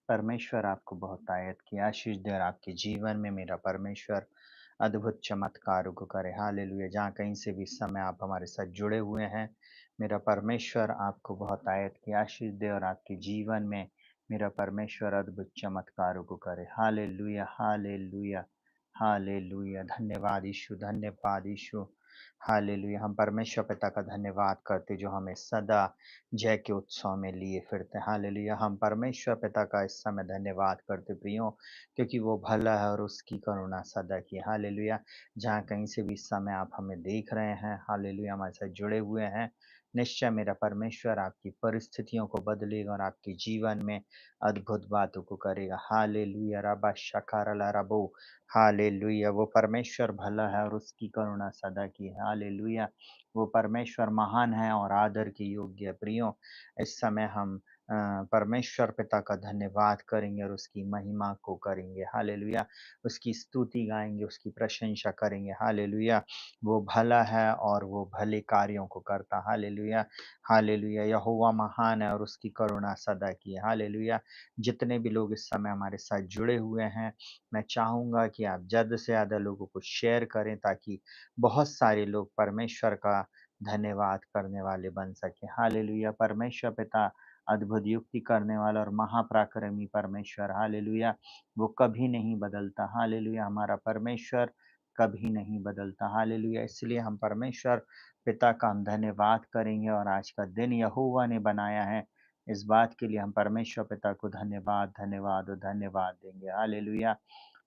परमेश्वर आपको बहुतायत की आशीष दे और आपके जीवन में मेरा परमेश्वर अद्भुत चमत्कारों को करे। हालेलुया। जहाँ कहीं से भी इस समय आप हमारे साथ जुड़े हुए हैं, मेरा परमेश्वर आपको बहुतायत की आशीष दे और आपके जीवन में मेरा परमेश्वर अद्भुत चमत्कारों को करे। Hallelujah, hallelujah, hallelujah. धन्यवाद यीशु, धन्यवाद यीशु। हालेलुया। हम परमेश्वर पिता का धन्यवाद करते जो हमें सदा जय के उत्सव में लिए फिरते हैं। हालेलुया। हम परमेश्वर पिता का इस समय धन्यवाद करते प्रियो, क्योंकि वो भला है और उसकी करुणा सदा की। हालेलुया। जहाँ कहीं से भी इस समय आप हमें देख रहे हैं, हालेलुया, हमारे साथ जुड़े हुए हैं, निश्चय मेरा परमेश्वर आपकी परिस्थितियों को बदलेगा और आपके जीवन में अद्भुत बातों को करेगा। हालेलुया। रबा शकारला रबो। हालेलुया। वो परमेश्वर भला है और उसकी करुणा सदा की है। हालेलुया। वो परमेश्वर महान है और आदर के योग्य है। प्रियो, इस समय हम परमेश्वर पिता का धन्यवाद करेंगे और उसकी महिमा को करेंगे। हालेलुया। उसकी स्तुति गाएंगे, उसकी प्रशंसा करेंगे। हालेलुया। वो भला है और वो भले कार्यों को करता। हालेलुया। हालेलुया। यहोवा महान है और उसकी करुणा सदा की है। हालेलुया। जितने भी लोग इस समय हमारे साथ जुड़े हुए हैं, मैं चाहूंगा कि आप ज़्यादा से ज़्यादा लोगों को शेयर करें, ताकि बहुत सारे लोग परमेश्वर का धन्यवाद करने वाले बन सके। हालेलुया। परमेश्वर पिता अद्भुत युक्ति करने वाला और महापराक्रमी परमेश्वर। हालेलुया। वो कभी नहीं बदलता। हालेलुया। हमारा परमेश्वर कभी नहीं बदलता। हालेलुया। इसलिए हम परमेश्वर पिता का हम धन्यवाद करेंगे और आज का दिन यहोवा ने बनाया है, इस बात के लिए हम परमेश्वर पिता को धन्यवाद धन्यवाद और धन्यवाद देंगे। हालेलुया।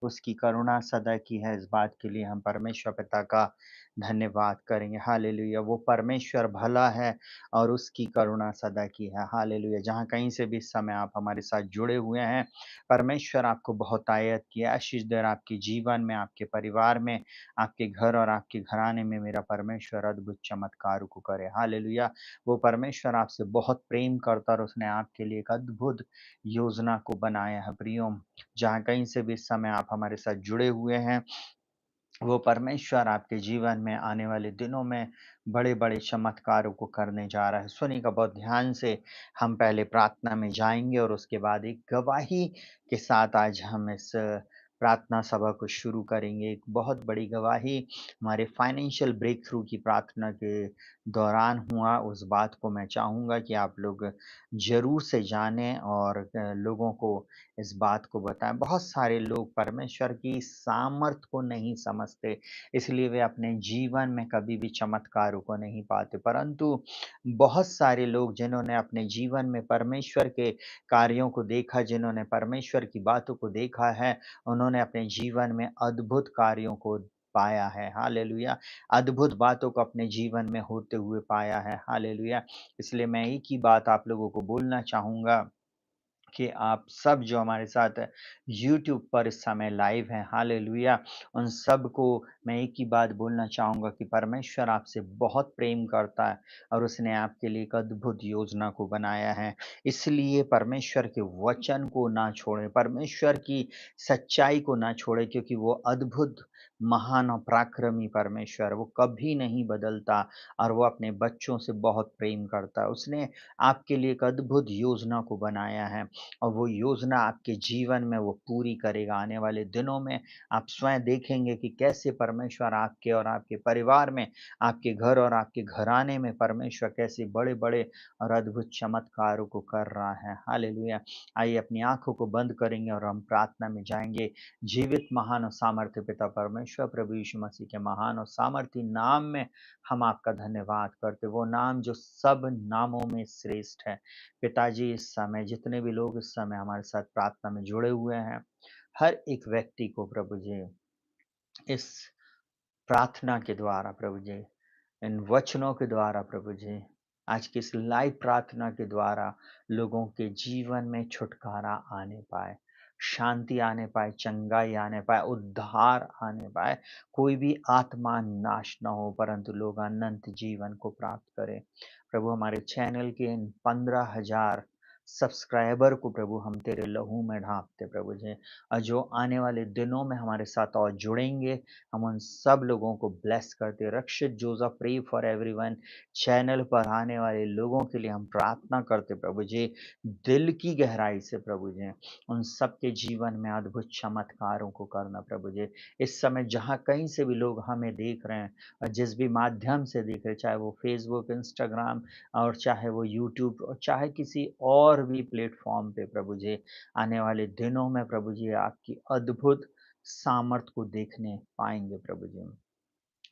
उसकी करुणा सदा की है, इस बात के लिए हम परमेश्वर पिता का धन्यवाद करेंगे। हालेलुया। वो परमेश्वर भला है और उसकी करुणा सदा की है। हालेलुया। जहाँ कहीं से भी इस समय आप हमारे साथ जुड़े हुए हैं, परमेश्वर आपको बहुतायत की आशीष दे और आपके जीवन में, आपके परिवार में, आपके घर और आपके घराने में मेरा परमेश्वर अद्भुत चमत्कार को करे। हालेलुया। वो परमेश्वर आपसे बहुत प्रेम करता और उसने आपके लिए एक अद्भुत योजना को बनाया है। प्रियो, जहाँ कहीं से भी इस समय आप हमारे साथ जुड़े हुए हैं, वो परमेश्वर आपके जीवन में आने वाले दिनों में बड़े-बड़े चमत्कारों को करने जा रहा है। सुनिएगा बहुत ध्यान से। हम पहले प्रार्थना में जाएँगे और उसके बाद एक गवाही के साथ आज हम इस प्रार्थना सभा को शुरू करेंगे। एक बहुत बड़ी गवाही हमारे फाइनेंशियल ब्रेक थ्रू की प्रार्थना के दौरान हुआ, उस बात को मैं चाहूँगा कि आप लोग ज़रूर से जानें और लोगों को इस बात को बताएँ। बहुत सारे लोग परमेश्वर की सामर्थ को नहीं समझते, इसलिए वे अपने जीवन में कभी भी चमत्कारों को नहीं पाते। परंतु बहुत सारे लोग जिन्होंने अपने जीवन में परमेश्वर के कार्यों को देखा, जिन्होंने परमेश्वर की बातों को देखा है, उन्होंने अपने जीवन में अद्भुत कार्यों को पाया है। हालेलुया। अद्भुत बातों को अपने जीवन में होते हुए पाया है। हालेलुया। इसलिए मैं एक ही बात आप लोगों को बोलना चाहूँगा कि आप सब जो हमारे साथ यूट्यूब पर इस समय लाइव हैं, हालेलुया, उन सबको मैं एक ही बात बोलना चाहूँगा कि परमेश्वर आपसे बहुत प्रेम करता है और उसने आपके लिए एक अद्भुत योजना को बनाया है। इसलिए परमेश्वर के वचन को ना छोड़ें, परमेश्वर की सच्चाई को ना छोड़ें, क्योंकि वो अद्भुत, महान और पराक्रमी परमेश्वर है। वो कभी नहीं बदलता और वो अपने बच्चों से बहुत प्रेम करता है। उसने आपके लिए एक अद्भुत योजना को बनाया है और वो योजना आपके जीवन में वो पूरी करेगा। आने वाले दिनों में आप स्वयं देखेंगे कि कैसे परमेश्वर आपके और आपके परिवार में, आपके घर और आपके घराने में परमेश्वर कैसे बड़े-बड़े और अद्भुत चमत्कारों को कर रहा है। हालेलुया! आइए अपनी आँखों को बंद करेंगे और हम प्रार्थना में जाएँगे। जीवित महान और सामर्थ्य पिता परमेश्वर प्रभु यीशु मसीह के महान और सामर्थी नाम में हम आपका धन्यवाद करते हैं। वो नाम जो सब नामों में श्रेष्ठ है। पिताजी, इस समय जितने भी लोग इस समय हमारे साथ प्रार्थना में जुड़े हुए हैं, हर एक व्यक्ति को प्रभु जी इस प्रार्थना के द्वारा प्रभु जी, इन वचनों के द्वारा प्रभु जी, आज की इस लाइव प्रार्थना के द्वारा लोगों के जीवन में छुटकारा आने पाए, शांति आने पाए, चंगाई आने पाए, उद्धार आने पाए, कोई भी आत्मा नाश न हो, परंतु लोग अनंत जीवन को प्राप्त करें। प्रभु, हमारे चैनल के इन 15,000 सब्सक्राइबर को प्रभु हम तेरे लहू में ढाँपते प्रभु जी। जो आने वाले दिनों में हमारे साथ और जुड़ेंगे, हम उन सब लोगों को ब्लेस करते। Rakshit Joseph pray for everyone channel पर आने वाले लोगों के लिए हम प्रार्थना करते प्रभु जी, दिल की गहराई से प्रभु जी, उन सबके जीवन में अद्भुत चमत्कारों को करना प्रभु जी। इस समय जहाँ कहीं से भी लोग हमें देख रहे हैं, जिस भी माध्यम से देख रहे हैं, चाहे वो फ़ेसबुक, इंस्टाग्राम और चाहे वो यूट्यूब और चाहे किसी और भी प्लेटफ़ॉर्म पे प्रभु जी, आने वाले दिनों में प्रभु जी आपकी अद्भुत सामर्थ को देखने पाएँगे प्रभु जी।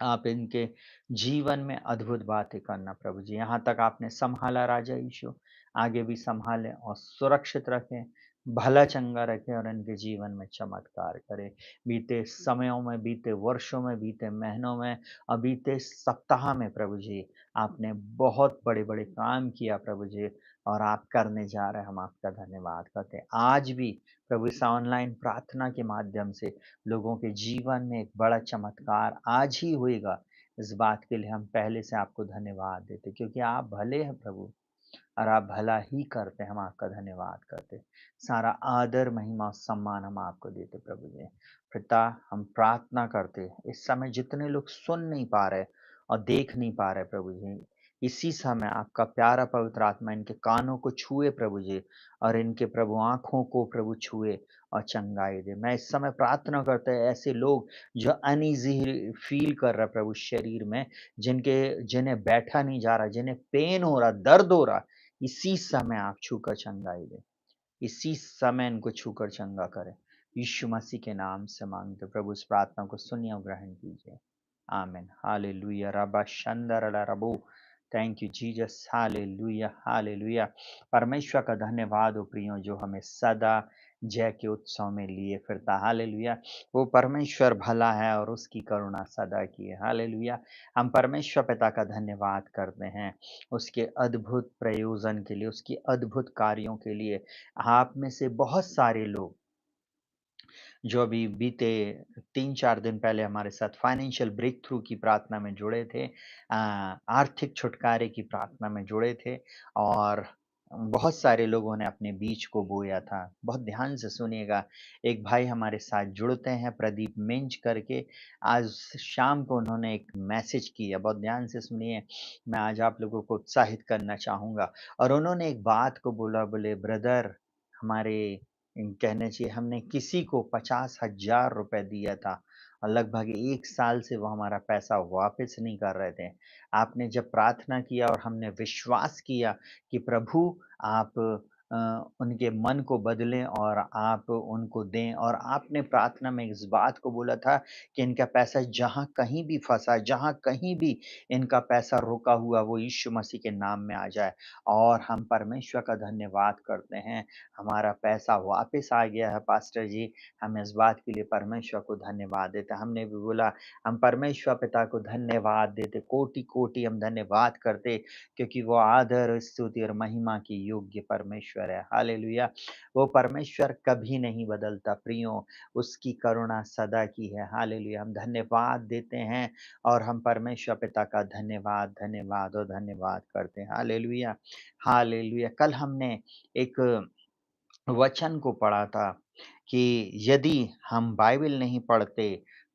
आप इनके जीवन में अद्भुत बातें करना प्रभु जी। यहाँ तक आपने सँभाला राजा यीशु, आगे भी सँभालें और सुरक्षित रखें, भला चंगा रखें और इनके जीवन में चमत्कार करें। बीते समयों में, बीते वर्षों में, बीते महीनों में और बीते सप्ताह में प्रभु जी, आपने बहुत बड़े-बड़े काम किया प्रभु जी और आप करने जा रहे हैं, हम आपका धन्यवाद करते हैं। आज भी प्रभु इस ऑनलाइन प्रार्थना के माध्यम से लोगों के जीवन में एक बड़ा चमत्कार आज ही होएगा, इस बात के लिए हम पहले से आपको धन्यवाद देते क्योंकि आप भले हैं प्रभु और आप भला ही करते हैं, हम आपका धन्यवाद करते। सारा आदर, महिमा, सम्मान हम आपको देते प्रभु जी। पिता हम प्रार्थना करते, इस समय जितने लोग सुन नहीं पा रहे और देख नहीं पा रहे प्रभु जी, इसी समय आपका प्यारा पवित्र आत्मा इनके कानों को छुए प्रभु जी और इनके प्रभु आँखों को प्रभु छुए और चंगाई दे। मैं इस समय प्रार्थना करता है ऐसे लोग जो अनईज़ी फ़ील कर रहे हैं प्रभु शरीर में, जिन्हें बैठा नहीं जा रहा, जिन्हें पेन हो रहा, दर्द हो रहा, इसी समय आप छूकर चंगाई दें। इसी समय इनको छूकर चंगा करें। यीशु मसीह के नाम से माँगते प्रभु इस प्रार्थना को सुनिए और ग्रहण कीजिए। आमीन। हालेलुया रबा शंदरला रबो। Thank you Jesus. Hallelujah, hallelujah. परमेश्वर का धन्यवाद हो प्रियो जो हमें सदा जय के उत्सव में लिए फिरता। हालेलुया। वो परमेश्वर भला है और उसकी करुणा सदा की है। हालेलुया। हम परमेश्वर पिता का धन्यवाद करते हैं उसके अद्भुत प्रयोजन के लिए, उसकी अद्भुत कार्यों के लिए। आप में से बहुत सारे लोग जो अभी बीते 3-4 दिन पहले हमारे साथ फाइनेंशियल ब्रेक थ्रू की प्रार्थना में जुड़े थे, आर्थिक छुटकारे की प्रार्थना में जुड़े थे और बहुत सारे लोगों ने अपने बीज को बोया था। बहुत ध्यान से सुनिएगा, एक भाई हमारे साथ जुड़ते हैं प्रदीप मिंज करके, आज शाम को उन्होंने एक मैसेज किया, बहुत ध्यान से सुनिए, मैं आज आप लोगों को उत्साहित करना चाहूँगा और उन्होंने एक बात को बोला, बोले ब्रदर हमारे कहना चाहिए हमने किसी को 50,000 रुपए दिया था और लगभग 1 साल से वो हमारा पैसा वापस नहीं कर रहे थे। आपने जब प्रार्थना किया और हमने विश्वास किया कि प्रभु आप अ, उनके मन को बदलें और आप उनको दें और आपने प्रार्थना में इस बात को बोला था कि इनका पैसा जहाँ कहीं भी फँसा, जहाँ कहीं भी इनका पैसा रुका हुआ वो यीशु मसीह के नाम में आ जाए और हम परमेश्वर का धन्यवाद करते हैं हमारा पैसा वापस आ गया है पास्टर जी, हम इस बात के लिए परमेश्वर को धन्यवाद देते हैं। हमने भी बोला हम परमेश्वर पिता को धन्यवाद देते, कोटि-कोटि हम धन्यवाद करते क्योंकि वो आदर, स्तुति और महिमा की योग्य परमेश्वर है। हालेलुया! वो परमेश्वर कभी नहीं बदलता प्रियो, उसकी करुणा सदा की है। हालेलुया! हम धन्यवाद देते हैं और हम परमेश्वर पिता का धन्यवाद, धन्यवाद और धन्यवाद करते हैं। हालेलुया! हालेलुया! कल हमने एक वचन को पढ़ा था कि यदि हम बाइबल नहीं पढ़ते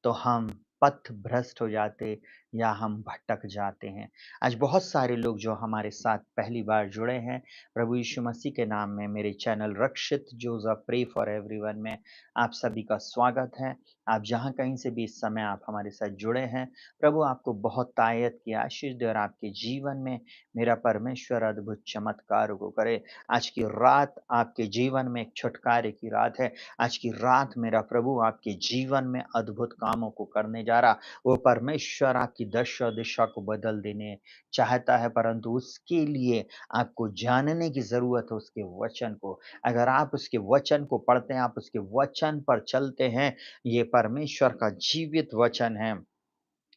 तो हम पथ भ्रष्ट हो जाते या हम भटक जाते हैं। आज बहुत सारे लोग जो हमारे साथ पहली बार जुड़े हैं, प्रभु यीशु मसीह के नाम में मेरे channel Rakshit Joseph pray for everyone में आप सभी का स्वागत है। आप जहाँ कहीं से भी इस समय आप हमारे साथ जुड़े हैं, प्रभु आपको बहुत तायत की आशीष दे और आपके जीवन में मेरा परमेश्वर अद्भुत चमत्कारों को करे। आज की रात आपके जीवन में एक छुटकारे की रात है। आज की रात मेरा प्रभु आपके जीवन में अद्भुत कामों को करने जा रहा। वो परमेश्वर आपकी दशा दिशा को बदल देने चाहता है, परंतु उसके लिए आपको जानने की ज़रूरत है उसके वचन को। अगर आप उसके वचन को पढ़ते हैं, आप उसके वचन पर चलते हैं, ये परमेश्वर का जीवित वचन है।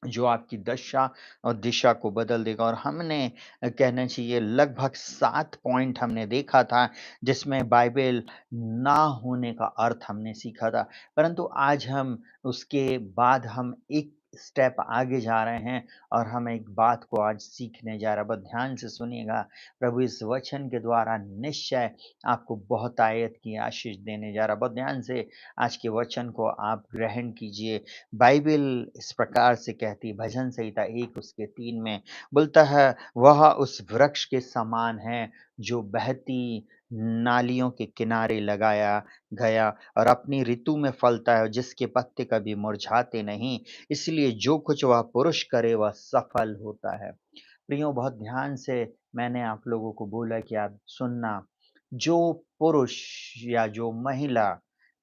जो आपकी दशा और दिशा को बदल देगा और हमने कहना चाहिए लगभग 7 पॉइंट हमने देखा था, जिसमें बाइबल ना होने का अर्थ हमने सीखा था। परंतु आज हम उसके बाद हम एक स्टेप आगे जा रहे हैं और हम एक बात को आज सीखने जा रहे हैं। बहुत ध्यान से सुनिएगा, प्रभु इस वचन के द्वारा निश्चय आपको बहुत आयत की आशीष देने जा रहा है। बहुत ध्यान से आज के वचन को आप ग्रहण कीजिए। बाइबल इस प्रकार से कहती है, भजन संहिता 1 उसके 3 में बोलता है, वह उस वृक्ष के समान है जो बहती नालियों के किनारे लगाया गया और अपनी ऋतु में फलता है, जिसके पत्ते कभी मुरझाते नहीं। इसलिए जो कुछ वह पुरुष करे वह सफल होता है। प्रियो, बहुत ध्यान से मैंने आप लोगों को बोला कि आप सुनना। जो पुरुष या जो महिला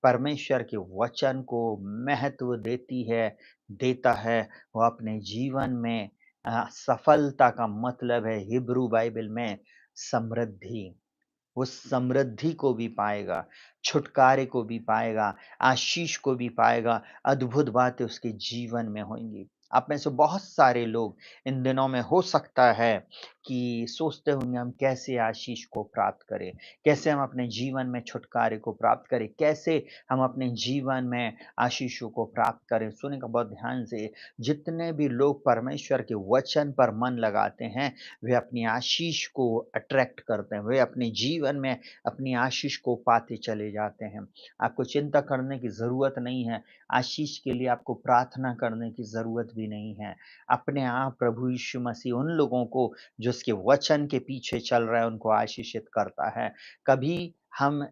परमेश्वर के वचन को महत्व देती है, देता है, वो अपने जीवन में सफलता का मतलब है हिब्रू बाइबल में समृद्धि। वो समृद्धि को भी पाएगा, छुटकारे को भी पाएगा, आशीष को भी पाएगा, अद्भुत बातें उसके जीवन में होंगी। आप में से बहुत सारे लोग इन दिनों में हो सकता है कि सोचते होंगे हम कैसे आशीष को प्राप्त करें, कैसे हम अपने जीवन में छुटकारे को प्राप्त करें, कैसे हम अपने जीवन में आशीषों को प्राप्त करें। सुनिएगा बहुत ध्यान से, जितने भी लोग परमेश्वर के वचन पर मन लगाते हैं, वे अपनी आशीष को अट्रैक्ट करते हैं, वे अपने जीवन में अपनी आशीष को पाते चले जाते हैं। आपको चिंता करने की ज़रूरत नहीं है, आशीष के लिए आपको प्रार्थना करने की ज़रूरत भी नहीं है। अपने आप प्रभु यीशु मसीह उन लोगों को जो उसके वचन के पीछे चल रहे हैं, उनको आशीषित करता है। कभी हम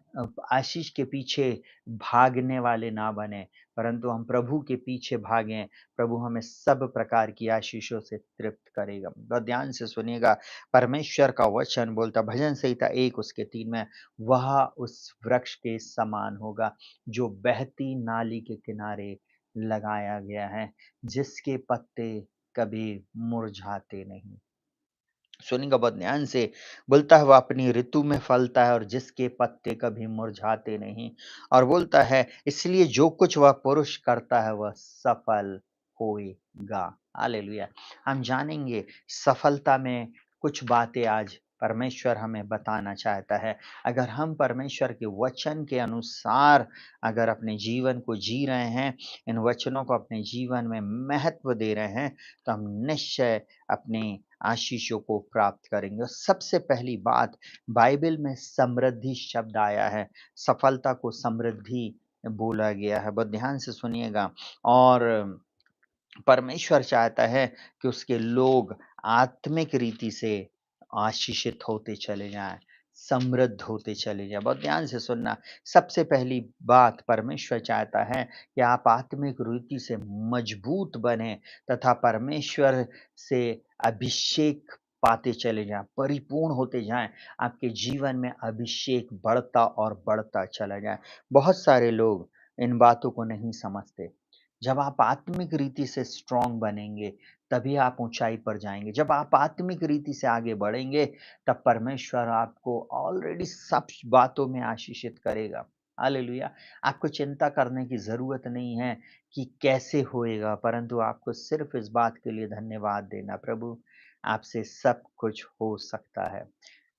आशीष के पीछे भागने वाले ना बने, परंतु हम प्रभु के पीछे भागें। प्रभु हमें सब प्रकार की आशीषों से तृप्त करेगा। बहुत ध्यान से सुनिएगा, परमेश्वर का वचन बोलता, भजन संहिता 1 उसके 3 में, वह उस वृक्ष के समान होगा जो बहती नाली के किनारे लगाया गया है, जिसके पत्ते कभी मुरझाते नहीं। सुनिएगा बहुत ध्यान से, बोलता है वह अपनी ऋतु में फलता है और जिसके पत्ते कभी मुरझाते नहीं। और बोलता है इसलिए जो कुछ वह पुरुष करता है वह सफल होएगा। हालेलुया। हम जानेंगे सफलता में कुछ बातें आज परमेश्वर हमें बताना चाहता है। अगर हम परमेश्वर के वचन के अनुसार अगर अपने जीवन को जी रहे हैं, इन वचनों को अपने जीवन में महत्व दे रहे हैं, तो हम निश्चय अपने आशीषों को प्राप्त करेंगे। और सबसे पहली बात, बाइबल में समृद्धि शब्द आया है, सफलता को समृद्धि बोला गया है। बहुत ध्यान से सुनिएगा। और परमेश्वर चाहता है कि उसके लोग आत्मिक रीति से आशीषित होते चले जाएं, समृद्ध होते चले जाएं। बहुत ध्यान से सुनना। सबसे पहली बात, परमेश्वर चाहता है कि आप आत्मिक रीति से मजबूत बने तथा परमेश्वर से अभिषेक पाते चले जाएं, परिपूर्ण होते जाएं। आपके जीवन में अभिषेक बढ़ता और बढ़ता चला जाए। बहुत सारे लोग इन बातों को नहीं समझते। जब आप आत्मिक रीति से स्ट्रांग बनेंगे, तभी आप ऊँचाई पर जाएँगे। जब आप आत्मिक रीति से आगे बढ़ेंगे, तब परमेश्वर आपको ऑलरेडी सब बातों में आशीषित करेगा। हालेलुया! आपको चिंता करने की ज़रूरत नहीं है कि कैसे होएगा, परंतु आपको सिर्फ़ इस बात के लिए धन्यवाद देना, प्रभु, आपसे सब कुछ हो सकता है।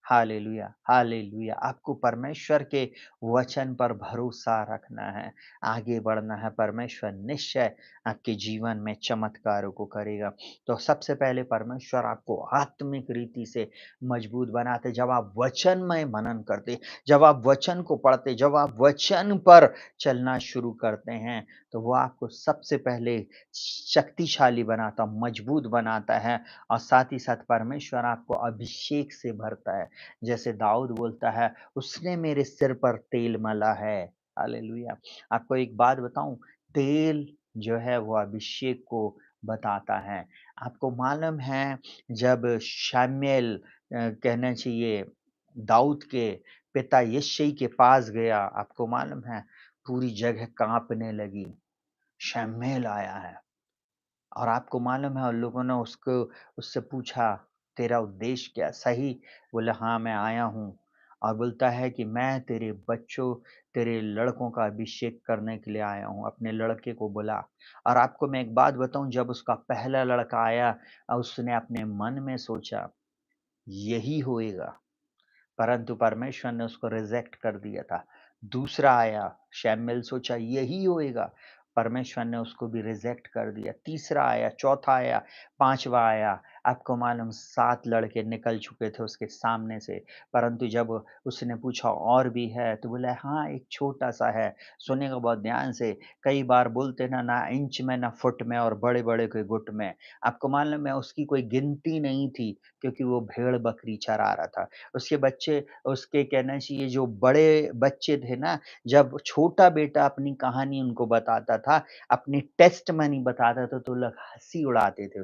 Hallelujah, hallelujah! आपको परमेश्वर के वचन पर भरोसा रखना है, आगे बढ़ना है। परमेश्वर निश्चय आपके जीवन में चमत्कारों को करेगा। तो सबसे पहले परमेश्वर आपको आत्मिक रीति से मजबूत बनाते। जब आप वचन में मनन करते, जब आप वचन को पढ़ते, जब आप वचन पर चलना शुरू करते हैं, तो वो आपको सबसे पहले शक्तिशाली बनाता, मजबूत बनाता है और साथ ही साथ परमेश्वर आपको अभिषेक से भरता है। जैसे दाऊद बोलता है, उसने मेरे सिर पर तेल मला है। हालेलुया! आपको एक बात बताऊँ, तेल जो है वो अभिषेक को बताता है। आपको मालूम है, जब शमूएल कहना चाहिए दाऊद के पिता यिशै के पास गया, आपको मालूम है पूरी जगह काँपने लगी। शमूएल आया है। और आपको मालूम है, उन लोगों ने उसको उससे पूछा, तेरा उद्देश्य क्या? सही बोला, हाँ मैं आया हूँ। और बोलता है कि मैं तेरे बच्चों, तेरे लड़कों का अभिषेक करने के लिए आया हूँ, अपने लड़के को बुला। और आपको मैं एक बात बताऊँ, जब उसका पहला लड़का आया, उसने अपने मन में सोचा यही होएगा, परंतु परमेश्वर ने उसको रिजेक्ट कर दिया था। दूसरा आया, शमूएल सोचा यही होएगा, परमेश्वर ने उसको भी रिजेक्ट कर दिया। तीसरा आया, चौथा आया, पाँचवा आया। आपको मालूम 7 लड़के निकल चुके थे उसके सामने से, परंतु जब उसने पूछा और भी है? तो बोला हाँ, एक छोटा-सा है। सुनिएगा बहुत ध्यान से, कई बार बोलते ना, ना इंच में, ना फुट में और बड़े-बड़े के गुट में। आपको मालूम है उसकी कोई गिनती नहीं थी, क्योंकि वो भेड़-बकरी चरा रहा था। उसके बच्चे उसके कहना चाहिए जो बड़े बच्चे थे ना, जब छोटा बेटा अपनी कहानी उनको बताता था, अपनी टेस्टमनी बताता था, तो लोग हँसी उड़ाते थे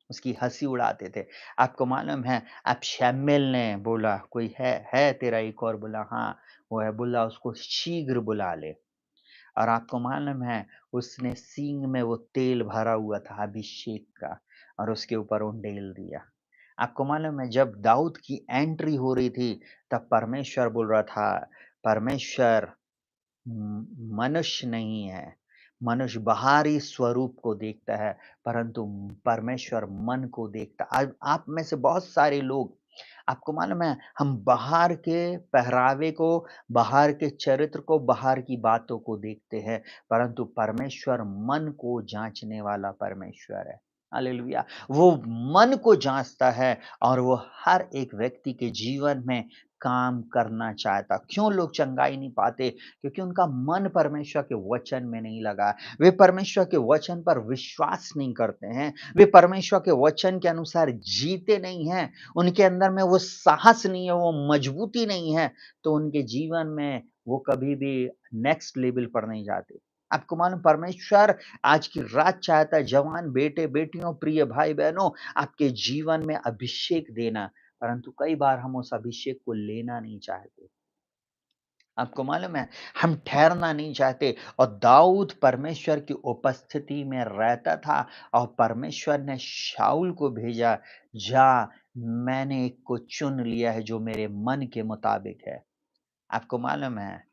उसकी हँसी उड़ाते थे। आपको मालूम है, अब शमूएल ने बोला, "कोई है तेरा एक और?" बोला, "हाँ, वो है।" बोला, "उसको शीघ्र बुला ले।" और आपको मालूम है, उसने सींग में वो तेल भरा हुआ था अभिषेक का और उसके ऊपर उंडेल दिया। आपको मालूम है, जब दाऊद की एंट्री हो रही थी, तब परमेश्वर बोल रहा था, परमेश्वर मनुष्य नहीं है। मनुष्य बाहरी स्वरूप को देखता है, परंतु परमेश्वर मन को देखता। आज आप में से बहुत सारे लोग, आपको मालूम है, हम बाहर के पहरावे को, बाहर के चरित्र को, बाहर की बातों को देखते हैं, परंतु परमेश्वर मन को जाँचने वाला परमेश्वर है। हालेलुया! वो मन को जाँचता है और वो हर एक व्यक्ति के जीवन में काम करना चाहता। क्यों लोग चंगाई नहीं पाते? क्योंकि उनका मन परमेश्वर के वचन में नहीं लगा। वे परमेश्वर के वचन पर विश्वास नहीं करते हैं। वे परमेश्वर के वचन के अनुसार जीते नहीं हैं। उनके अंदर में वो साहस नहीं है, वो मजबूती नहीं है, तो उनके जीवन में वो कभी भी नेक्स्ट लेवल पर नहीं जाते। आपको मालूम परमेश्वर आज की रात चाहता है, जवान बेटे-बेटियों, प्रिय भाई-बहनों, आपके जीवन में अभिषेक देना, परंतु कई बार हम उस अभिषेक को लेना नहीं चाहते। आपको मालूम है, हम ठहरना नहीं चाहते और दाऊद परमेश्वर की उपस्थिति में रहता था और परमेश्वर ने शाऊल को भेजा, जा, मैंने एक को चुन लिया है जो मेरे मन के मुताबिक है। आपको मालूम है,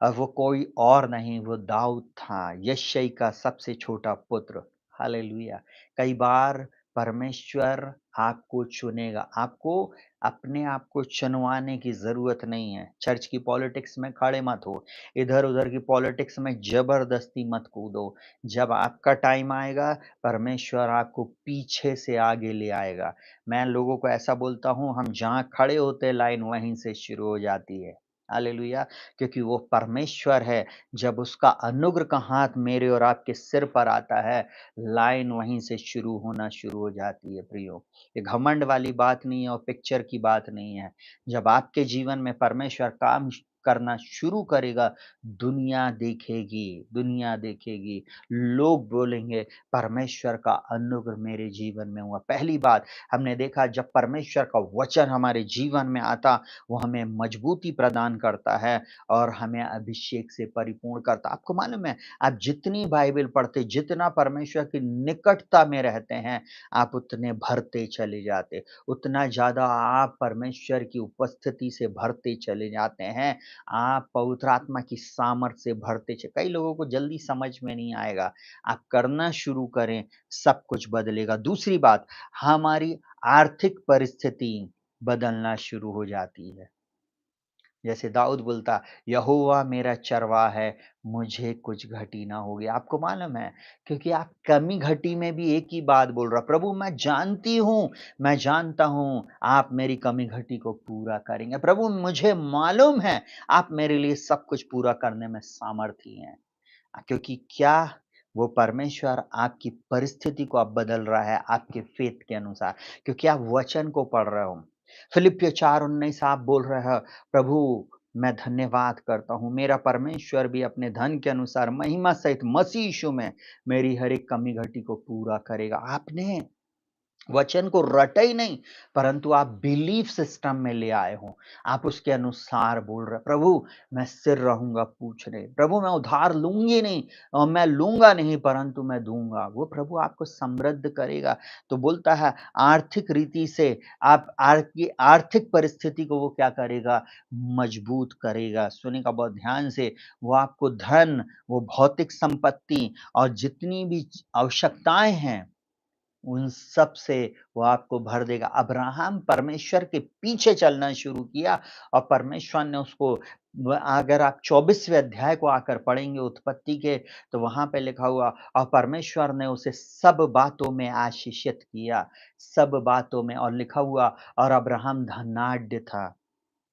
वो कोई और नहीं, वो दाऊद था, यिशै का सबसे छोटा पुत्र। हालेलुया! कई बार परमेश्वर आपको चुनेगा, आपको अपने आप को चुनवाने की ज़रूरत नहीं है। चर्च की पॉलिटिक्स में खड़े मत हो, इधर-उधर की पॉलिटिक्स में ज़बरदस्ती मत कूदो। जब आपका टाइम आएगा, परमेश्वर आपको पीछे से आगे ले आएगा। मैं लोगों को ऐसा बोलता हूँ, हम जहाँ खड़े होते हैं, लाइन वहीं से शुरू हो जाती है। हालेलुया! क्योंकि वो परमेश्वर है, जब उसका अनुग्रह का हाथ मेरे और आपके सिर पर आता है, लाइन वहीं से शुरू होना शुरू हो जाती है प्रियो। ये घमंड वाली बात नहीं है और पिक्चर की बात नहीं है। जब आपके जीवन में परमेश्वर काम करना शुरू करेगा, दुनिया देखेगी। लोग बोलेंगे, परमेश्वर का अनुग्रह मेरे जीवन में हुआ। पहली बात हमने देखा, जब परमेश्वर का वचन हमारे जीवन में आता, वो हमें मजबूती प्रदान करता है और हमें अभिषेक से परिपूर्ण करता है। आपको मालूम है, आप जितनी बाइबल पढ़ते, जितना परमेश्वर की निकटता में रहते हैं, आप उतने भरते चले जाते, उतना ज़्यादा आप परमेश्वर की उपस्थिति से भरते चले जाते हैं। आप पवित्र आत्मा की सामर्थ से भरते च कई लोगों को जल्दी समझ में नहीं आएगा। आप करना शुरू करें, सब कुछ बदलेगा। दूसरी बात, हमारी आर्थिक परिस्थिति बदलना शुरू हो जाती है। जैसे दाऊद बोलता, यहोवा मेरा चरवाहा है, मुझे कुछ घटी ना होगी। आपको मालूम है, क्योंकि आप कमी घटी में भी एक ही बात बोल रहा, प्रभु मैं जानता हूँ आप मेरी कमी घटी को पूरा करेंगे। प्रभु मुझे मालूम है आप मेरे लिए सब कुछ पूरा करने में सामर्थी हैं। क्योंकि क्या वो परमेश्वर आपकी परिस्थिति को अब बदल रहा है आपके फेथ के अनुसार, क्योंकि आप वचन को पढ़ रहे हो। फिलिपियो 4:19 आप बोल रहे हो, प्रभु मैं धन्यवाद करता हूँ, मेरा परमेश्वर भी अपने धन के अनुसार महिमा सहित मसीह यीशु में मेरी हर एक कमी घटी को पूरा करेगा। आपने वचन को रटा ही नहीं, परंतु आप बिलीफ सिस्टम में ले आए हो। आप उसके अनुसार बोल रहे, प्रभु मैं स्थिर रहूँगा पूछने, प्रभु मैं उधार लूँगी नहीं और मैं लूँगा नहीं परंतु मैं दूँगा। वो प्रभु आपको समृद्ध करेगा। तो बोलता है आर्थिक रीति से आप की आर्थिक परिस्थिति को वो क्या करेगा? मजबूत करेगा। सुनिएगा बहुत ध्यान से, वो आपको धन, वो भौतिक संपत्ति और जितनी भी आवश्यकताएँ हैं उन सब से वो आपको भर देगा। अब्राहम परमेश्वर के पीछे चलना शुरू किया और परमेश्वर ने उसको अगर आप 24वें अध्याय को आकर पढ़ेंगे उत्पत्ति के, तो वहाँ पे लिखा हुआ, और परमेश्वर ने उसे सब बातों में आशीषित किया, सब बातों में, और लिखा हुआ और अब्राहम धनाढ्य था।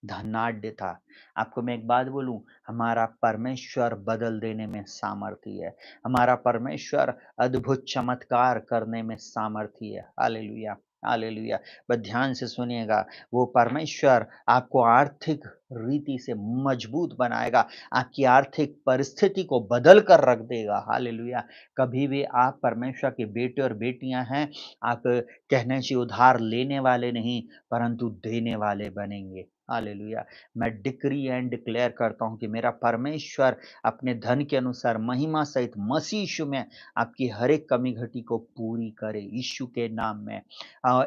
धनाढ्य था। आपको मैं एक बात बोलूँ, हमारा परमेश्वर बदल देने में सामर्थी है। हमारा परमेश्वर अद्भुत चमत्कार करने में सामर्थी है। हालेलुया! हालेलुया! बस ध्यान से सुनिएगा, वो परमेश्वर आपको आर्थिक रीति से मजबूत बनाएगा, आपकी आर्थिक परिस्थिति को बदल कर रख देगा। हालेलुया! कभी भी आप परमेश्वर के बेटे और बेटियाँ हैं, आप कहने चाहिए उधार लेने वाले नहीं, परंतु देने वाले बनेंगे। हालेलुया! मैं डिक्री एंड डिक्लेयर करता हूँ कि मेरा परमेश्वर अपने धन के अनुसार महिमा सहित मसीह यीशु में आपकी हर एक कमी घटी को पूरी करे, यीशु के नाम में।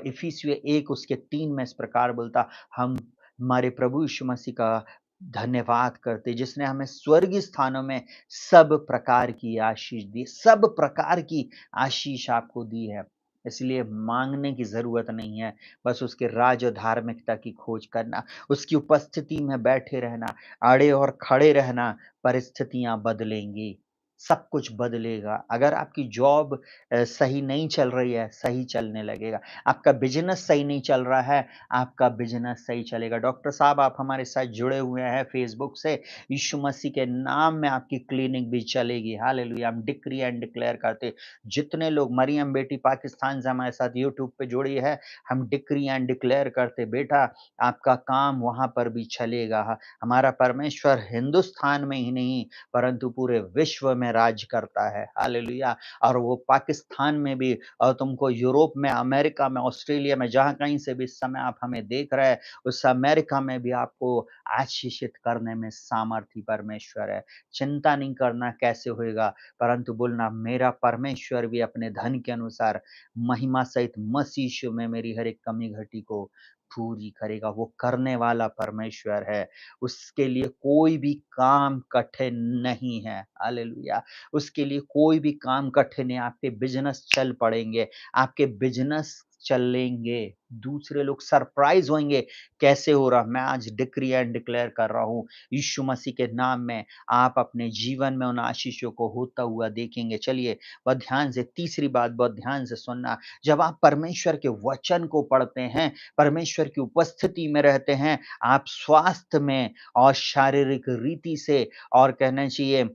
इफिसियों 1 उसके 3 में इस प्रकार बोलता, हम हमारे प्रभु यीशु मसीह का धन्यवाद करते, जिसने हमें स्वर्गीय स्थानों में सब प्रकार की आशीष दी, सब प्रकार की आशीष आपको दी है। इसलिए माँगने की ज़रूरत नहीं है, बस उसके राज और धार्मिकता की खोज करना, उसकी उपस्थिति में बैठे रहना, अड़े और खड़े रहना, परिस्थितियाँ बदलेंगी, सब कुछ बदलेगा। अगर आपकी जॉब सही नहीं चल रही है, सही चलने लगेगा। आपका बिज़नेस सही नहीं चल रहा है, आपका बिज़नेस सही चलेगा। डॉक्टर साहब, आप हमारे साथ जुड़े हुए हैं फेसबुक से, यीशु मसीह के नाम में आपकी क्लिनिक भी चलेगी। हालेलुया! हम डिक्री एंड डिक्लेयर करते, जितने लोग मरियम बेटी पाकिस्तान से हमारे साथ यूट्यूब पे जुड़ी है, हम डिक्री एंड डिक्लेयर करते, बेटा आपका काम वहाँ पर भी चलेगा। हमारा परमेश्वर हिंदुस्तान में ही नहीं, परंतु पूरे विश्व में राज करता है। हालेलुया! और वो पाकिस्तान में भी, और तुमको यूरोप में, अमेरिका में, ऑस्ट्रेलिया में, जहाँ कहीं से भी इस समय आप हमें देख रहे हैं, उस अमेरिका में भी आपको आशीषित करने में सामर्थी परमेश्वर है। चिंता नहीं करना कैसे होएगा, परंतु बोलना, मेरा परमेश्वर भी अपने धन के अनुसार महिमा सहित मसीह यीशु में मेरी हर एक कमी घटी को पूरी करेगा। वो करने वाला परमेश्वर है, उसके लिए कोई भी काम कठिन नहीं है। हालेलुया! उसके लिए कोई भी काम कठिन है। आपके बिज़नेस चल पड़ेंगे, आपके बिज़नेस चलेंगे, दूसरे लोग सरप्राइज़ होंगे, कैसे हो रहा? मैं आज डिक्री एंड डिक्लेयर कर रहा हूँ, यीशु मसीह के नाम में आप अपने जीवन में उन आशीषों को होता हुआ देखेंगे। चलिए, बहुत ध्यान से तीसरी बात बहुत ध्यान से सुनना, जब आप परमेश्वर के वचन को पढ़ते हैं, परमेश्वर की उपस्थिति में रहते हैं, आप स्वास्थ्य में और शारीरिक रीति से, और कहना चाहिए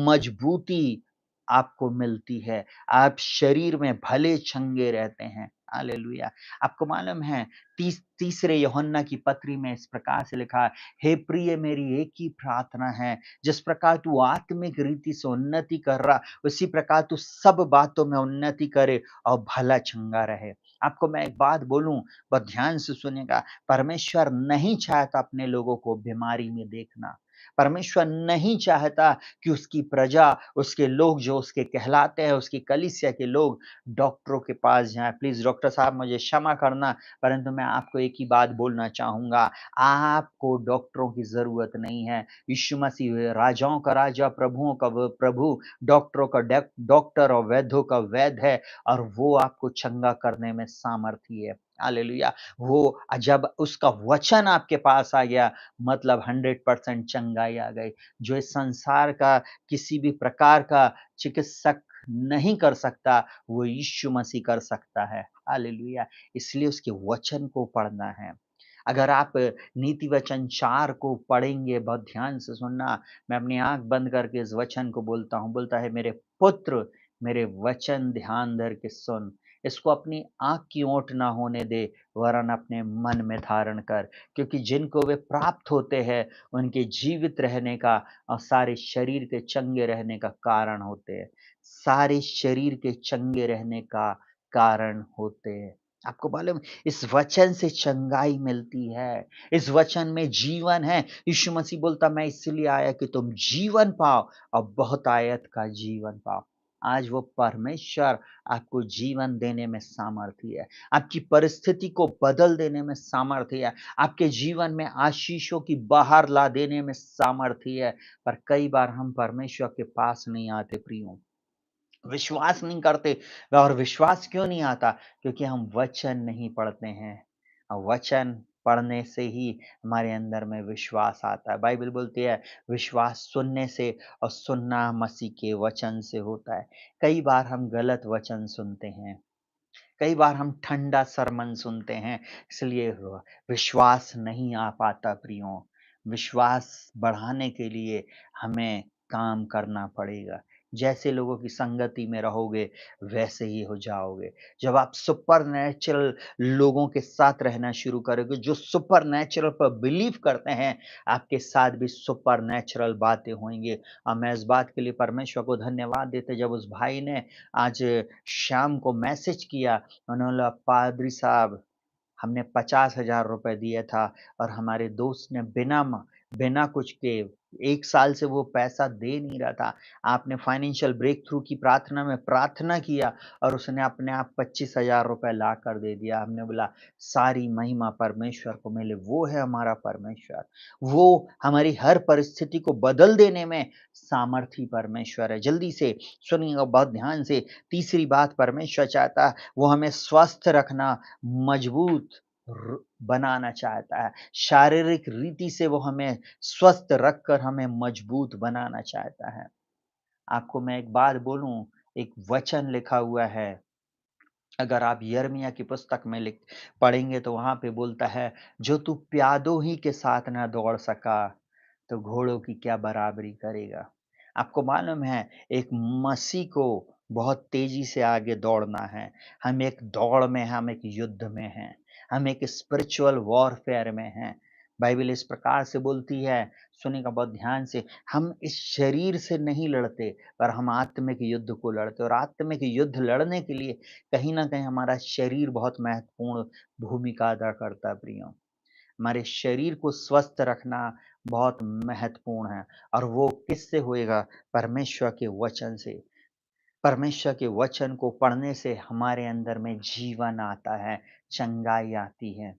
मजबूती आपको मिलती है। आप शरीर में भले-चंगे रहते हैं। हालेलुया! आपको मालूम है, तीसरे यूहन्ना की पत्री में इस प्रकार से लिखा है, हे प्रिय, मेरी एक ही प्रार्थना है, जिस प्रकार तू आत्मिक रीति से उन्नति कर रहा, उसी प्रकार तू सब बातों में उन्नति करे और भला-चंगा रहे। आपको मैं एक बात बोलूँ, बहुत ध्यान से सुनिएगा, परमेश्वर नहीं चाहता अपने लोगों को बीमारी में देखना। परमेश्वर नहीं चाहता कि उसकी प्रजा, उसके लोग जो उसके कहलाते हैं, उसकी कलीसिया के लोग डॉक्टरों के पास जाएँ। प्लीज़ डॉक्टर साहब मुझे क्षमा करना, परंतु मैं आपको एक ही बात बोलना चाहूँगा, आपको डॉक्टरों की ज़रूरत नहीं है। यीशु मसीह राजाओं का राजा, प्रभुओं का व प्रभु, डॉक्टरों का डॉक्टर और वैद्यों का वैद्य है, और वो आपको चंगा करने में सामर्थी है। हालेलुया! वो जब उसका वचन आपके पास आ गया, मतलब 100% चंगाई आ गई। जो इस संसार का किसी भी प्रकार का चिकित्सक नहीं कर सकता, वो यीशु मसीह कर सकता है। हालेलुया! इसलिए उसके वचन को पढ़ना है। अगर आप नीति वचन 4 को पढ़ेंगे, बहुत ध्यान से सुनना, मैं अपनी आँख बंद करके इस वचन को बोलता हूँ, बोलता है, मेरे पुत्र, मेरे वचन ध्यान धर के सुन, इसको अपनी आँख की ओट ना होने दे, वरन अपने मन में धारण कर, क्योंकि जिनको वे प्राप्त होते हैं, उनके जीवित रहने का और सारे शरीर के चंगे रहने का कारण होते हैं। सारे शरीर के चंगे रहने का कारण होते हैं। आपको मालूम है, इस वचन से चंगाई मिलती है, इस वचन में जीवन है। यीशु मसीह बोलता, मैं इसलिए आया कि तुम जीवन पाओ और बहुतायत का जीवन पाओ। आज वो परमेश्वर आपको जीवन देने में सामर्थी है, आपकी परिस्थिति को बदल देने में सामर्थी है, आपके जीवन में आशीषों की बहार ला देने में सामर्थी है। पर कई बार हम परमेश्वर के पास नहीं आते प्रियो, विश्वास नहीं करते। और विश्वास क्यों नहीं आता? क्योंकि हम वचन नहीं पढ़ते हैं। वचन पढ़ने से ही हमारे अंदर में विश्वास आता है। बाइबल बोलती है विश्वास सुनने से और सुनना मसीह के वचन से होता है। कई बार हम गलत वचन सुनते हैं, कई बार हम ठंडा सरमन सुनते हैं, इसलिए विश्वास नहीं आ पाता प्रियो। विश्वास बढ़ाने के लिए हमें काम करना पड़ेगा। जैसे लोगों की संगति में रहोगे वैसे ही हो जाओगे। जब आप सुपरनैचुरल लोगों के साथ रहना शुरू करोगे जो सुपरनैचुरल पर बिलीव करते हैं, आपके साथ भी सुपरनैचुरल बातें होंगी। और मैं इस बात के लिए परमेश्वर को धन्यवाद देते जब उस भाई ने आज शाम को मैसेज किया, उन्होंने बोला पादरी साहब हमने 50,000 रुपए दिया था और हमारे दोस्त ने बिना कुछ के 1 साल से वो पैसा दे नहीं रहा था। आपने फाइनेंशियल ब्रेक थ्रू की प्रार्थना में प्रार्थना किया और उसने अपने आप 25,000 रुपए ला कर दे दिया। हमने बोला सारी महिमा परमेश्वर को मिले, वो है हमारा परमेश्वर। वो हमारी हर परिस्थिति को बदल देने में सामर्थी परमेश्वर है। जल्दी से सुनिएगा बहुत ध्यान से, तीसरी बात परमेश्वर चाहता है, वो हमें स्वस्थ रखना, मजबूत र बनाना चाहता है। शारीरिक रीति से वो हमें स्वस्थ रखकर हमें मजबूत बनाना चाहता है। आपको मैं एक बात बोलूँ, एक वचन लिखा हुआ है, अगर आप यिर्मयाह की पुस्तक में लिख पढ़ेंगे तो वहाँ पे बोलता है, जो तू प्यादों ही के साथ ना दौड़ सका, तो घोड़ों की क्या बराबरी करेगा? आपको मालूम है, एक मसीह को बहुत तेज़ी से आगे दौड़ना है। हम एक दौड़ में हैं, हम एक युद्ध में हैं, हम एक स्पिरिचुअल वॉरफेयर में हैं। बाइबल इस प्रकार से बोलती है, सुनिएगा बहुत ध्यान से, हम इस शरीर से नहीं लड़ते, पर हम आत्मिक युद्ध को लड़ते हैं और आत्मिक युद्ध लड़ने के लिए कहीं न कहीं हमारा शरीर बहुत महत्वपूर्ण भूमिका अदा करता है प्रियो। हमारे शरीर को स्वस्थ रखना बहुत महत्वपूर्ण है और वो किससे होएगा? परमेश्वर के वचन से। परमेश्वर के वचन को पढ़ने से हमारे अंदर में जीवन आता है, चंगाई आती है।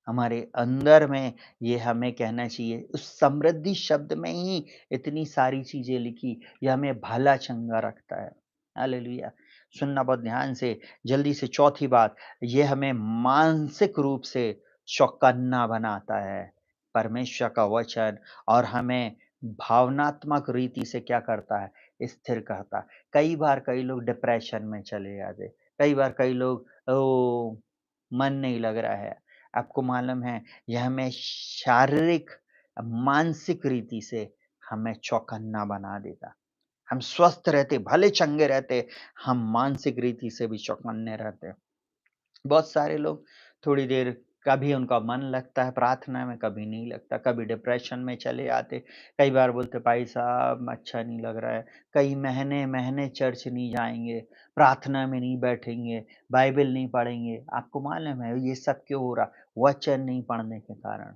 हमारे अंदर में ये हमें कहना चाहिए, उस समृद्धि शब्द में ही इतनी सारी चीज़ें लिखी, ये हमें भला-चंगा रखता है। हालेलुया! सुनना बहुत ध्यान से, जल्दी से चौथी बात, ये हमें मानसिक रूप से चौकन्ना बनाता है, परमेश्वर का वचन और हमें भावनात्मक रीति से क्या करता है? स्थिर करता है। कई बार कई लोग डिप्रेशन में चले जाते, कई बार कई लोग ओह! मन नहीं लग रहा है। आपको मालूम है, यह हमें शारीरिक, मानसिक रीति से हमें चौकन्ना बना देता। हम स्वस्थ रहते, भले चंगे रहते, हम मानसिक रीति से भी चौकन्ने रहते। बहुत सारे लोग थोड़ी देर कभी उनका मन लगता है प्रार्थना में, कभी नहीं लगता, कभी डिप्रेशन में चले आते। कई बार बोलते भाई साहब अच्छा नहीं लग रहा है, कई महीने-महीने चर्च नहीं जाएँगे, प्रार्थना में नहीं बैठेंगे, बाइबल नहीं पढ़ेंगे। आपको मालूम है ये सब क्यों हो रहा? वचन नहीं पढ़ने के कारण।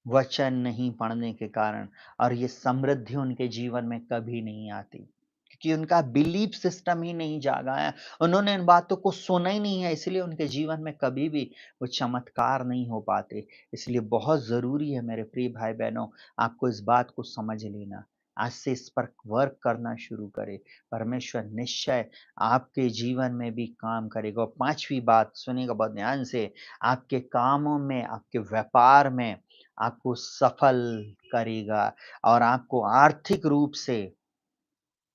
वचन नहीं पढ़ने के कारण और ये समृद्धि उनके जीवन में कभी नहीं आती, क्योंकि उनका बिलीफ सिस्टम ही नहीं जागा है। उन्होंने इन बातों को सुना ही नहीं है, इसलिए उनके जीवन में कभी भी वो चमत्कार नहीं हो पाते। इसलिए बहुत ज़रूरी है मेरे प्रिय भाई-बहनों, आपको इस बात को समझ लेना। आज से इस पर वर्क करना शुरू करें। परमेश्वर निश्चय आपके जीवन में भी काम करेगा। और 5वीं बात सुनिएगा बहुत ध्यान से, आपके कामों में, आपके व्यापार में आपको सफल करेगा और आपको आर्थिक रूप से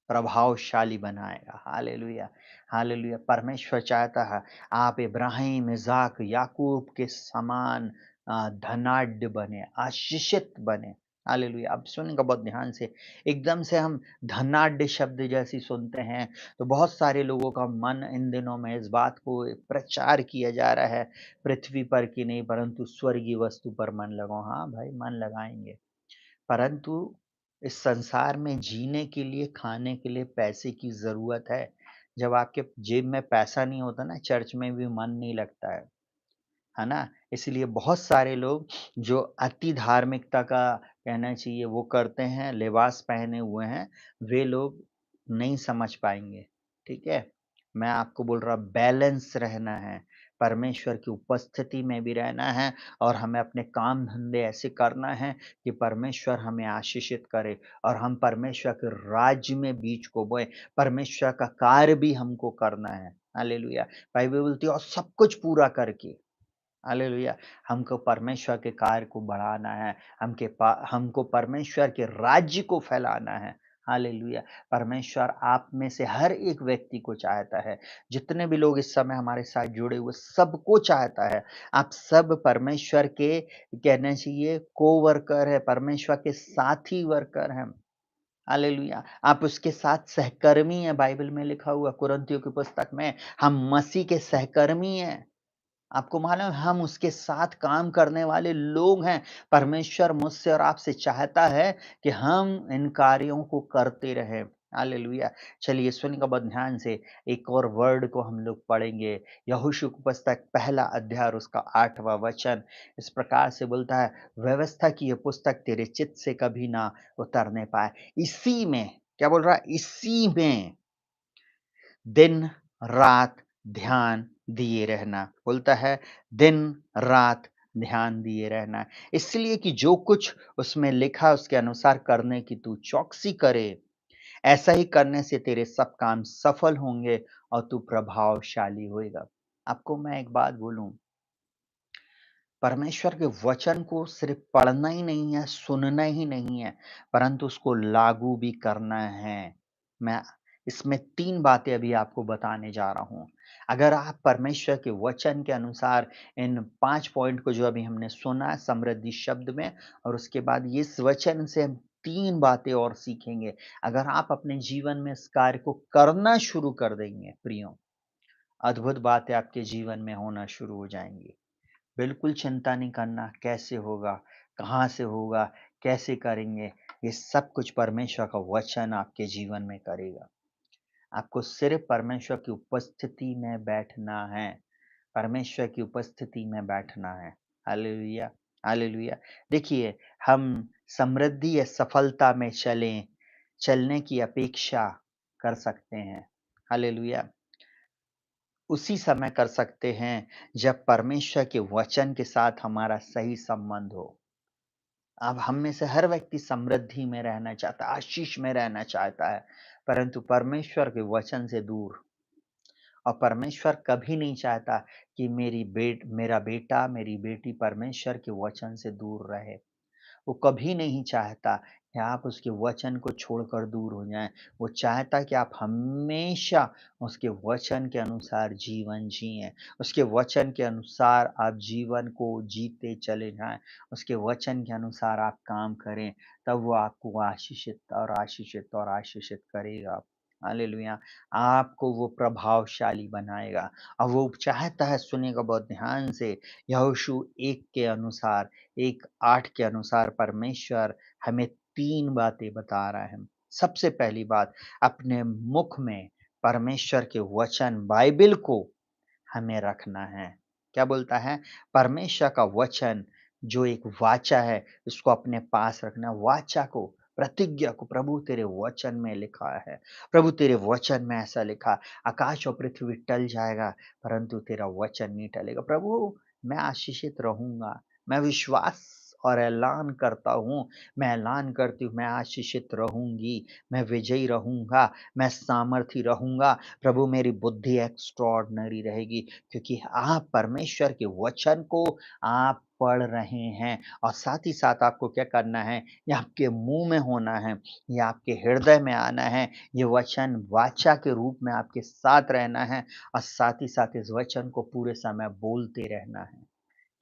प्रभावशाली बनाएगा। हालेलुया! हालेलुया! परमेश्वर चाहता है आप इब्राहिम, इसहाक, याकूब के समान धनाढ्य बने, आशीषित बने। हालेलुया! अब सुनिएगा बहुत ध्यान से, एकदम से हम धनाढ्य शब्द जैसे सुनते हैं, तो बहुत सारे लोगों का मन इन दिनों में इस बात को प्रचार किया जा रहा है, पृथ्वी पर की नहीं परंतु स्वर्गीय वस्तु पर मन लगाओ। हाँ भाई, मन लगाएँगे। परंतु इस संसार में जीने के लिए, खाने के लिए पैसे की ज़रूरत है। जब आपके जेब में पैसा नहीं होता ना, चर्च में भी मन नहीं लगता है ना? इसलिए बहुत सारे लोग जो अति धार्मिकता का कहना चाहिए वो करते हैं, लिबास पहने हुए हैं, वे लोग नहीं समझ पाएँगे, ठीक है? मैं आपको बोल रहा बैलेंस रहना है, परमेश्वर की उपस्थिति में भी रहना है और हमें अपने काम-धंधे ऐसे करना है कि परमेश्वर हमें आशीषित करे और हम परमेश्वर के राज्य में बीज को बोएँ, परमेश्वर का कार्य भी हमको करना है। हालेलुया! बाइबल बोलती है और सब कुछ पूरा करके। हालेलुया। हमको परमेश्वर के कार्य को बढ़ाना है, हमको परमेश्वर के राज्य को फैलाना है। हालेलुया। परमेश्वर आप में से हर एक व्यक्ति को चाहता है, जितने भी लोग इस समय हमारे साथ जुड़े हुए सबको चाहता है। आप सब परमेश्वर के कहना चाहिए को-वर्कर हैं, परमेश्वर के साथी वर्कर हैं। हालेलुया। आप उसके साथ सहकर्मी हैं, बाइबल में लिखा हुआ कुरिन्थियों की पुस्तक में, हम मसीह के सहकर्मी हैं। आपको मालूम है हम उसके साथ काम करने वाले लोग हैं। परमेश्वर मुझसे और आपसे चाहता है कि हम इन कार्यों को करते रहें। हालेलुया। चलिए सुनिएगा बहुत ध्यान से एक और वर्ड को हम लोग पढ़ेंगे। यहोशू की पुस्तक पहला अध्याय और उसका 8वां वचन इस प्रकार से बोलता है, व्यवस्था की ये पुस्तक तेरे चित्त से कभी ना उतरने पाए। इसी में क्या बोल रहा है? इसी में दिन रात ध्यान दिए रहना। बोलता है दिन रात ध्यान दिए रहना। इसलिए कि जो कुछ उसमें लिखा उसके अनुसार करने की तू चौकसी करे। ऐसा ही करने से तेरे सब काम सफल होंगे और तू प्रभावशाली होएगा। आपको मैं एक बात बोलूं, परमेश्वर के वचन को सिर्फ पढ़ना ही नहीं है, सुनना ही नहीं है, परंतु उसको लागू भी करना है। मैं इसमें 3 बातें अभी आपको बताने जा रहा हूँ। अगर आप परमेश्वर के वचन के अनुसार इन 5 पॉइंट को जो अभी हमने सुना समृद्धि शब्द में और उसके बाद इस वचन से हम 3 बातें और सीखेंगे। अगर आप अपने जीवन में इस कार्य को करना शुरू कर देंगे प्रियो, अद्भुत बातें आपके जीवन में होना शुरू हो जाएँगी। बिल्कुल चिंता नहीं करना कैसे होगा, कहाँ से होगा, कैसे करेंगे, ये सब कुछ परमेश्वर का वचन आपके जीवन में करेगा। आपको सिर्फ़ परमेश्वर की उपस्थिति में बैठना है, परमेश्वर की उपस्थिति में बैठना है। Hallelujah, hallelujah. देखिए, हम समृद्धि या सफलता में चलने की अपेक्षा कर सकते हैं। हालेलुया। उसी समय कर सकते हैं जब परमेश्वर के वचन के साथ हमारा सही संबंध हो। अब हम में से हर व्यक्ति समृद्धि में रहना चाहता है, आशीष में रहना चाहता है, परंतु परमेश्वर के वचन से दूर। और परमेश्वर कभी नहीं चाहता कि मेरा बेटा, मेरी बेटी परमेश्वर के वचन से दूर रहे। वो कभी नहीं चाहता कि आप उसके वचन को छोड़कर दूर हो जाएँ। वो चाहता है कि आप हमेशा उसके वचन के अनुसार जीवन जिएँ। उसके वचन के अनुसार आप जीवन को जीते चले जाएँ। उसके वचन के अनुसार आप काम करें, तब वो आपको आशीषित और आशीषित और आशीषित करेगा। हालेलुया! आपको वो प्रभावशाली बनाएगा और वो चाहता है सुनिएगा बहुत ध्यान से, यहोशू 1 के अनुसार 1:8 के अनुसार परमेश्वर हमें 3 बातें बता रहा है। सबसे पहली बात, अपने मुख में परमेश्वर के वचन बाइबिल को हमें रखना है। क्या बोलता है? परमेश्वर का वचन जो एक वाचा है, उसको अपने पास रखना। वाचा को, प्रतिज्ञा को, प्रभु तेरे वचन में लिखा है। प्रभु तेरे वचन में ऐसा लिखा, आकाश और पृथ्वी टल जाएगा, परंतु तेरा वचन नहीं टलेगा। प्रभु मैं आशीषित रहूँगा। मैं विश्वास और ऐलान करता हूँ, मैं ऐलान करती हूँ, मैं आशीषित रहूँगी, मैं विजयी रहूँगा, मैं सामर्थी रहूँगा। प्रभु मेरी बुद्धि एक्स्ट्राऑर्डिनरी रहेगी क्योंकि आप परमेश्वर के वचन को आप पढ़ रहे हैं और साथ ही साथ आपको क्या करना है, ये आपके मुँह में होना है, ये आपके हृदय में आना है, ये वचन वाचा के रूप में आपके साथ रहना है और साथ ही साथ इस वचन को पूरे समय बोलते रहना है।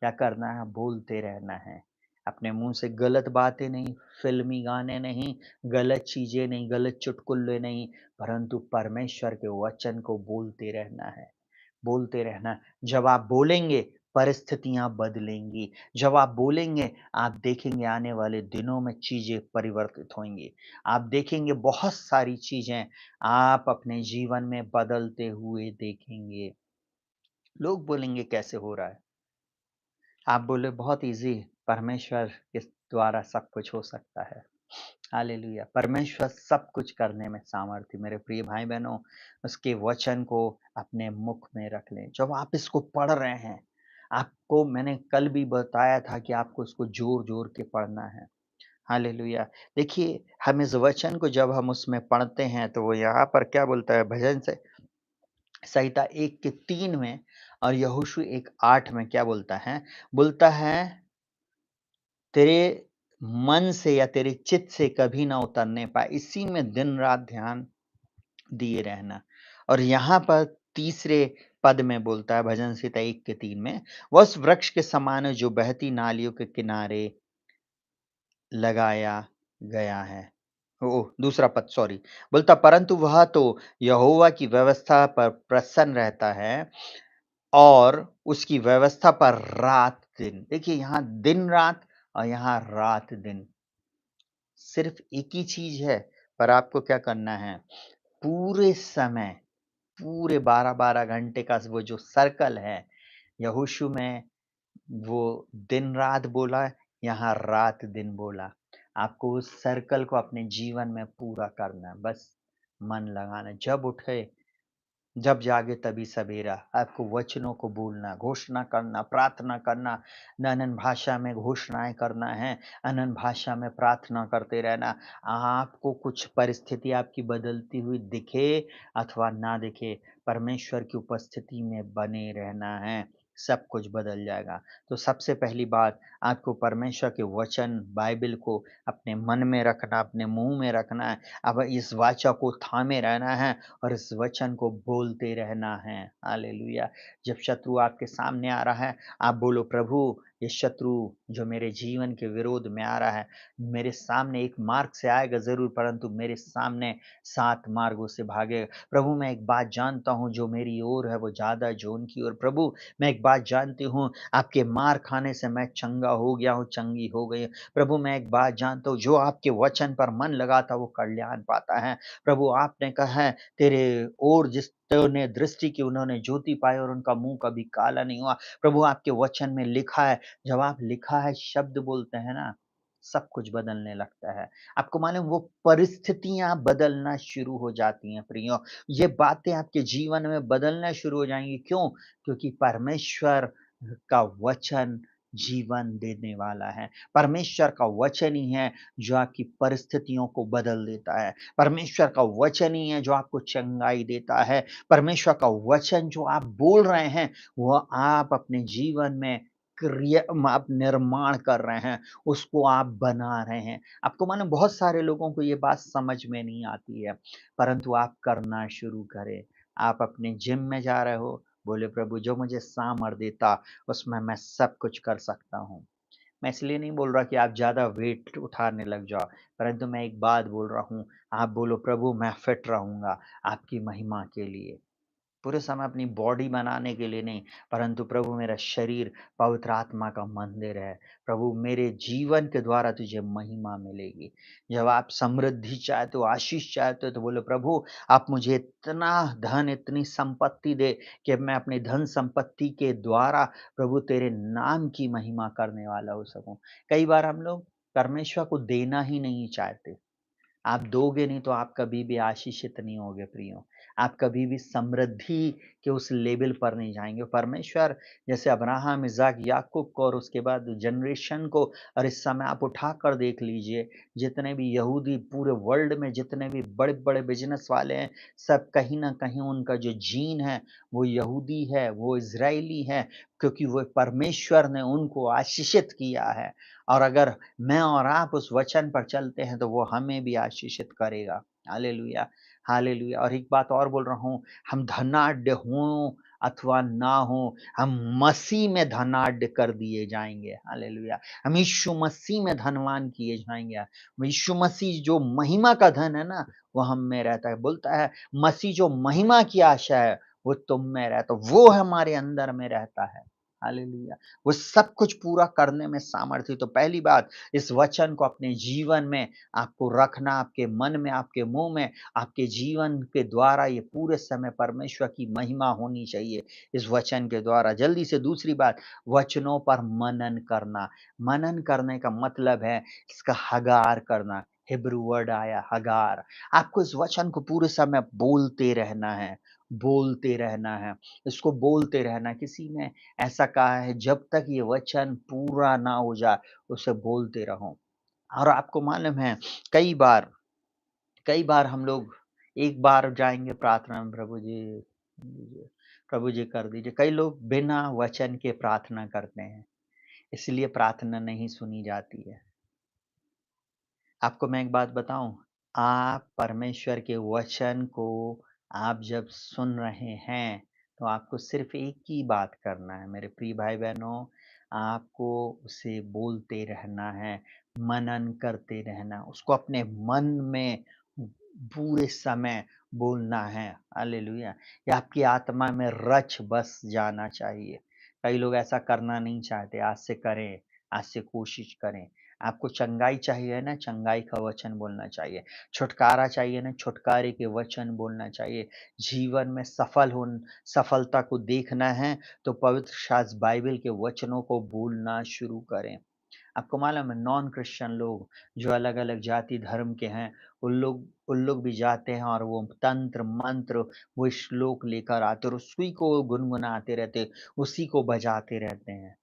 क्या करना है? बोलते रहना है। अपने मुँह से गलत बातें नहीं, फ़िल्मी गाने नहीं, गलत चीज़ें नहीं, गलत चुटकुले नहीं, परंतु परमेश्वर के वचन को बोलते रहना है, बोलते रहना। जब आप बोलेंगे, परिस्थितियाँ बदलेंगी। जब आप बोलेंगे, आप देखेंगे आने वाले दिनों में चीज़ें परिवर्तित होंगी। आप देखेंगे बहुत सारी चीज़ें आप अपने जीवन में बदलते हुए देखेंगे। लोग बोलेंगे कैसे हो रहा है? आप बोले बहुत ईज़ी, परमेश्वर के द्वारा सब कुछ हो सकता है। हालेलुया! परमेश्वर सब कुछ करने में सामर्थ्य मेरे प्रिय भाई-बहनों, उसके वचन को अपने मुख में रख लें। जब आप इसको पढ़ रहे हैं, आपको मैंने कल भी बताया था कि आपको इसको ज़ोर-ज़ोर के पढ़ना है। हालेलुया! देखिए, हम इस वचन को जब हम उसमें पढ़ते हैं, तो वो यहाँ पर क्या बोलता है भजन से संहिता 1 के 3 में और यहोशू 1:8 में क्या बोलता है? बोलता है तेरे मन से या तेरे चित्त से कभी ना उतरने पाए, इसी में दिन-रात ध्यान दिए रहना। और यहाँ पर तीसरे पद में बोलता है भजन संहिता 1 के 3 में, वह उस वृक्ष के समान है जो बहती नालियों के किनारे लगाया गया है। ओह! दूसरा पद सॉरी, बोलता परंतु वह तो यहोवा की व्यवस्था पर प्रसन्न रहता है और उसकी व्यवस्था पर रात-दिन। देखिए यहाँ दिन-रात और यहाँ रात-दिन, सिर्फ़ एक ही चीज़ है, पर आपको क्या करना है, पूरे समय, पूरे 12-12 घंटे का वो जो सर्कल है, यहोशू में वो दिन-रात बोला, यहाँ रात-दिन बोला। आपको उस सर्कल को अपने जीवन में पूरा करना है, बस मन लगाना है। जब उठे जब जागे तभी सवेरा, आपको वचनों को बोलना, घोषणा करना, प्रार्थना करना, अन्य भाषा में घोषणाएँ करना है, अन्य भाषा में प्रार्थना करते रहना। आपको कुछ परिस्थिति आपकी बदलती हुई दिखे अथवा ना दिखे, परमेश्वर की उपस्थिति में बने रहना है, सब कुछ बदल जाएगा। तो सबसे पहली बात, आपको परमेश्वर के वचन, बाइबल को अपने मन में रखना, अपने मुँह में रखना है। अब इस वाचा को थामे रहना है और इस वचन को बोलते रहना है। हालेलुया! जब शत्रु आपके सामने आ रहा है, आप बोलो प्रभु ये शत्रु जो मेरे जीवन के विरोध में आ रहा है, मेरे सामने एक मार्ग से आएगा ज़रूर परंतु मेरे सामने 7 मार्गों से भागेगा। प्रभु मैं एक बात जानता हूँ जो मेरी ओर है वो ज़्यादा है जो उनकी ओर। प्रभु मैं एक बात जानती हूँ आपके मार खाने से मैं चंगा हो गया हूँ, चंगी हो गई हूँ। प्रभु मैं एक बात जानता हूँ जो आपके वचन पर मन लगाता वो कल्याण पाता है। प्रभु आपने कहा है तेरे ओर जिसने दृष्टि की उन्होंने ज्योति पाई और उनका मुँह कभी काला नहीं हुआ। प्रभु आपके वचन में लिखा है, जब आप लिखा है शब्द बोलते हैं ना, सब कुछ बदलने लगता है। आपको मालूम वो परिस्थितियाँ बदलना शुरू हो जाती हैं प्रियो। ये बातें आपके जीवन में बदलना शुरू हो जाएँगी, क्यों? क्योंकि परमेश्वर का वचन जीवन देने वाला है। परमेश्वर का वचन ही है जो आपकी परिस्थितियों को बदल देता है। परमेश्वर का वचन ही है जो आपको चंगाई देता है। परमेश्वर का वचन जो आप बोल रहे हैं, वो आप अपने जीवन में आप निर्माण कर रहे हैं, उसको आप बना रहे हैं। आपको मालूम बहुत सारे लोगों को ये बात समझ में नहीं आती है, परंतु आप करना शुरू करें। आप अपने जिम में जा रहे हो, बोले प्रभु जो मुझे सामर्थ देता, उसमें मैं सब कुछ कर सकता हूँ। मैं इसलिए नहीं बोल रहा कि आप ज़्यादा वेट उठाने लग जाओ, परंतु मैं एक बात बोल रहा हूँ, आप बोलो प्रभु मैं फिट रहूँगा आपकी महिमा के लिए। पूरे समय अपनी बॉडी बनाने के लिए नहीं, परंतु प्रभु मेरा शरीर पवित्र आत्मा का मंदिर है। प्रभु मेरे जीवन के द्वारा तुझे महिमा मिलेगी। जब आप समृद्धि चाहते हो, आशीष चाहते हो तो बोलो प्रभु आप मुझे इतना धन, इतनी संपत्ति दे कि मैं अपनी धन संपत्ति के द्वारा प्रभु तेरे नाम की महिमा करने वाला हो सकूँ। कई बार हम लोग परमेश्वर को देना ही नहीं चाहते। आप दोगे नहीं तो आप कभी भी आशीषित नहीं होगे प्रियो। आप कभी भी समृद्धि के उस लेवल पर नहीं जाएँगे। परमेश्वर जैसे अब्राहम, इसहाक, याकूब को और उसके बाद जनरेशन को और इस समय आप उठाकर देख लीजिए, जितने भी यहूदी पूरे वर्ल्ड में जितने भी बड़े-बड़े बिज़नेस वाले हैं, सब कहीं न कहीं उनका जो जीन है, वो यहूदी है, वो इज़राइली है, क्योंकि वो परमेश्वर ने उनको आशीषित किया है। और अगर मैं और आप उस वचन पर चलते हैं तो वो हमें भी आशीषित करेगा। हालेलुया! हालेलुया! और एक बात और बोल रहा हूँ, हम धनाढ्य हों अथवा ना हों, हम मसीह में धनाढ्य कर दिए जाएँगे। हालेलुया! हम यीशु मसीह में धनवान किए जाएँगे। यीशु मसीह जो महिमा का धन है ना, वो हम में रहता है। बोलता है मसीह जो महिमा की आशा है, वो तुम में रहता है, वो हमारे अंदर में रहता है। हालेलुया! वो सब कुछ पूरा करने में सामर्थ्य। तो पहली बात इस वचन को अपने जीवन में आपको रखना, आपके मन में, आपके मुँह में, आपके जीवन के द्वारा ये पूरे समय परमेश्वर की महिमा होनी चाहिए इस वचन के द्वारा। जल्दी से दूसरी बात, वचनों पर मनन करना। मनन करने का मतलब है इसका हगार करना। हिब्रू वर्ड आया हगार। आपको इस वचन को पूरे समय बोलते रहना है, बोलते रहना है, इसको बोलते रहना। किसी ने ऐसा कहा है जब तक ये वचन पूरा ना हो जाए उसे बोलते रहो। और आपको मालूम है कई बार कई बार हम लोग एक बार जाएँगे प्रार्थना में प्रभु जी दीजिए। प्रभु जी कर दीजिए। कई लोग बिना वचन के प्रार्थना करते हैं, इसलिए प्रार्थना नहीं सुनी जाती है। आपको मैं एक बात बताऊँ, आप परमेश्वर के वचन को आप जब सुन रहे हैं, तो आपको सिर्फ़ एक ही बात करना है मेरे प्रिय भाई-बहनों, आपको उसे बोलते रहना है, मनन करते रहना, उसको अपने मन में पूरे समय बोलना है। हालेलुया! ये आपकी आत्मा में रच बस जाना चाहिए। कई लोग ऐसा करना नहीं चाहते, आज से करें, आज से कोशिश करें। आपको चंगाई चाहिए ना, चंगाई का वचन बोलना चाहिए। छुटकारा चाहिए ना, छुटकारे के वचन बोलना चाहिए। जीवन में सफलता को देखना है, तो पवित्र शास्त्र बाइबल के वचनों को बोलना शुरू करें। आपको मालूम है नॉन क्रिश्चियन लोग जो अलग-अलग जाति धर्म के हैं, उन लोग भी जाते हैं और वो तंत्र मंत्र वो श्लोक लेकर आते और उसी को गुनगुनाते रहते, उसी को बजाते रहते हैं।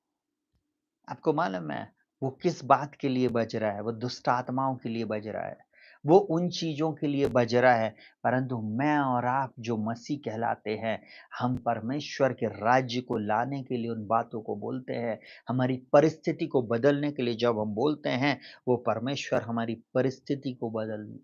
आपको मालूम है, वो किस बात के लिए बज रहा है? वो दुष्ट आत्माओं के लिए बज रहा है। वो उन चीज़ों के लिए बज रहा है, परंतु मैं और आप जो मसीह कहलाते हैं, हम परमेश्वर के राज्य को लाने के लिए उन बातों को बोलते हैं। हमारी परिस्थिति को बदलने के लिए जब हम बोलते हैं, वो परमेश्वर हमारी परिस्थिति को बदल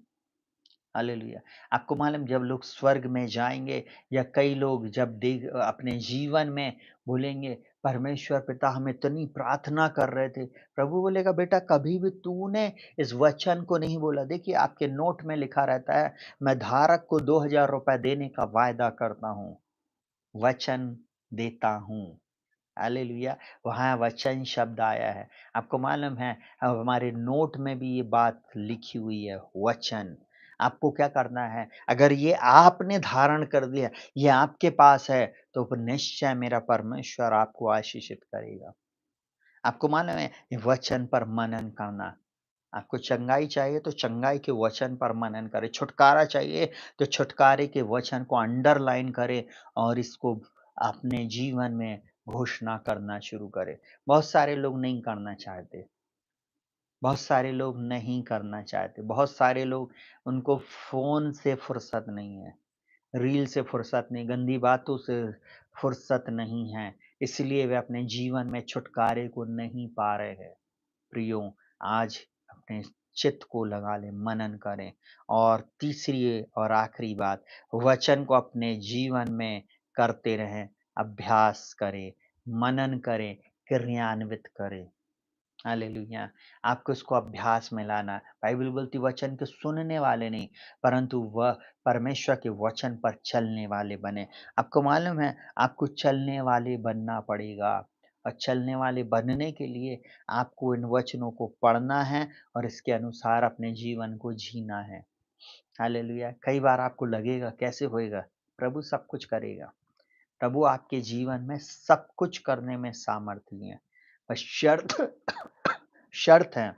हालेलुया! आपको मालूम जब लोग स्वर्ग में जाएँगे या कई लोग जब अपने जीवन में बोलेंगे, परमेश्वर पिता हम इतनी प्रार्थना कर रहे थे। प्रभु बोलेगा बेटा कभी भी तूने इस वचन को नहीं बोला। देखिए आपके नोट में लिखा रहता है, मैं धारक को ₹2000 देने का वायदा करता हूँ, वचन देता हूँ। हालेलुया! वहाँ वचन शब्द आया है। आपको मालूम है हमारे नोट में भी ये बात लिखी हुई है वचन। आपको क्या करना है? अगर ये आपने धारण कर लिया, ये आपके पास है, तो फिर निश्चय मेरा परमेश्वर आपको आशीषित करेगा। आपको मालूम है ये वचन पर मनन करना। आपको चंगाई चाहिए तो चंगाई के वचन पर मनन करें, छुटकारा चाहिए तो छुटकारे के वचन को अंडरलाइन करें और इसको अपने जीवन में घोषणा करना शुरू करें। बहुत सारे लोग नहीं करना चाहते, बहुत सारे लोग नहीं करना चाहते, बहुत सारे लोग उनको फ़ोन से फुर्सत नहीं है, रील से फुर्सत नहीं, गंदी बातों से फुर्सत नहीं है, इसलिए वे अपने जीवन में छुटकारे को नहीं पा रहे हैं। प्रियो आज अपने चित्त को लगा लें, मनन करें और तीसरी और आखिरी बात वचन को अपने जीवन में करते रहें, अभ्यास करें, मनन करें, क्रियान्वित करें। हालेलुया! आपको इसको अभ्यास में लाना है। बाइबल बोलती वचन के सुनने वाले नहीं, परंतु वह परमेश्वर के वचन पर चलने वाले बने। आपको मालूम है, आपको चलने वाले बनना पड़ेगा और चलने वाले बनने के लिए आपको इन वचनों को पढ़ना है और इसके अनुसार अपने जीवन को जीना है। हालेलुया! कई बार आपको लगेगा कैसे होएगा? प्रभु सब कुछ करेगा। प्रभु आपके जीवन में सब कुछ करने में सामर्थी है। बस शर्त शर्त है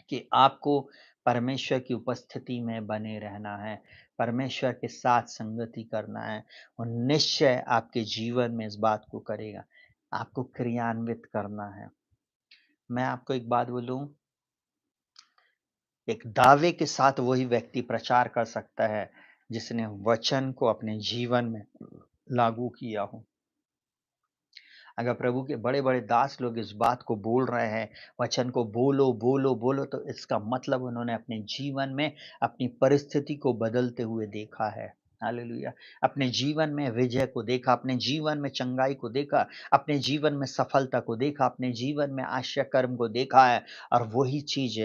कि आपको परमेश्वर की उपस्थिति में बने रहना है, परमेश्वर के साथ संगति करना है और निश्चय आपके जीवन में इस बात को करेगा। आपको क्रियान्वित करना है। मैं आपको एक बात बोलूँ, एक दावे के साथ वही व्यक्ति प्रचार कर सकता है, जिसने वचन को अपने जीवन में लागू किया हो। अगर प्रभु के बड़े-बड़े दास लोग इस बात को बोल रहे हैं, वचन को बोलो, बोलो, बोलो, तो इसका मतलब उन्होंने अपने जीवन में अपनी परिस्थिति को बदलते हुए देखा है। हालेलुया! अपने जीवन में विजय को देखा, अपने जीवन में चंगाई को देखा, अपने जीवन में सफलता को देखा, अपने जीवन में आश्चर्य कर्म को देखा है और वही चीज़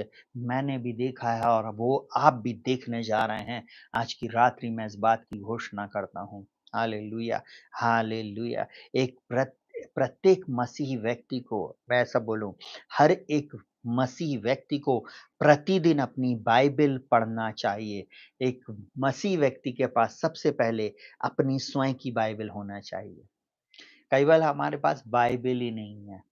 मैंने भी देखा है और वो आप भी देखने जा रहे हैं। आज की रात्रि मैं इस बात की घोषणा करता हूँ। हालेलुया! हालेलुया! एक प्रत्येक मसीही व्यक्ति को मैं ऐसा बोलूँ, हर एक मसीही व्यक्ति को प्रतिदिन अपनी बाइबल पढ़ना चाहिए। एक मसीही व्यक्ति के पास सबसे पहले अपनी स्वयं की बाइबल होना चाहिए। कई बार हमारे पास बाइबल ही नहीं है।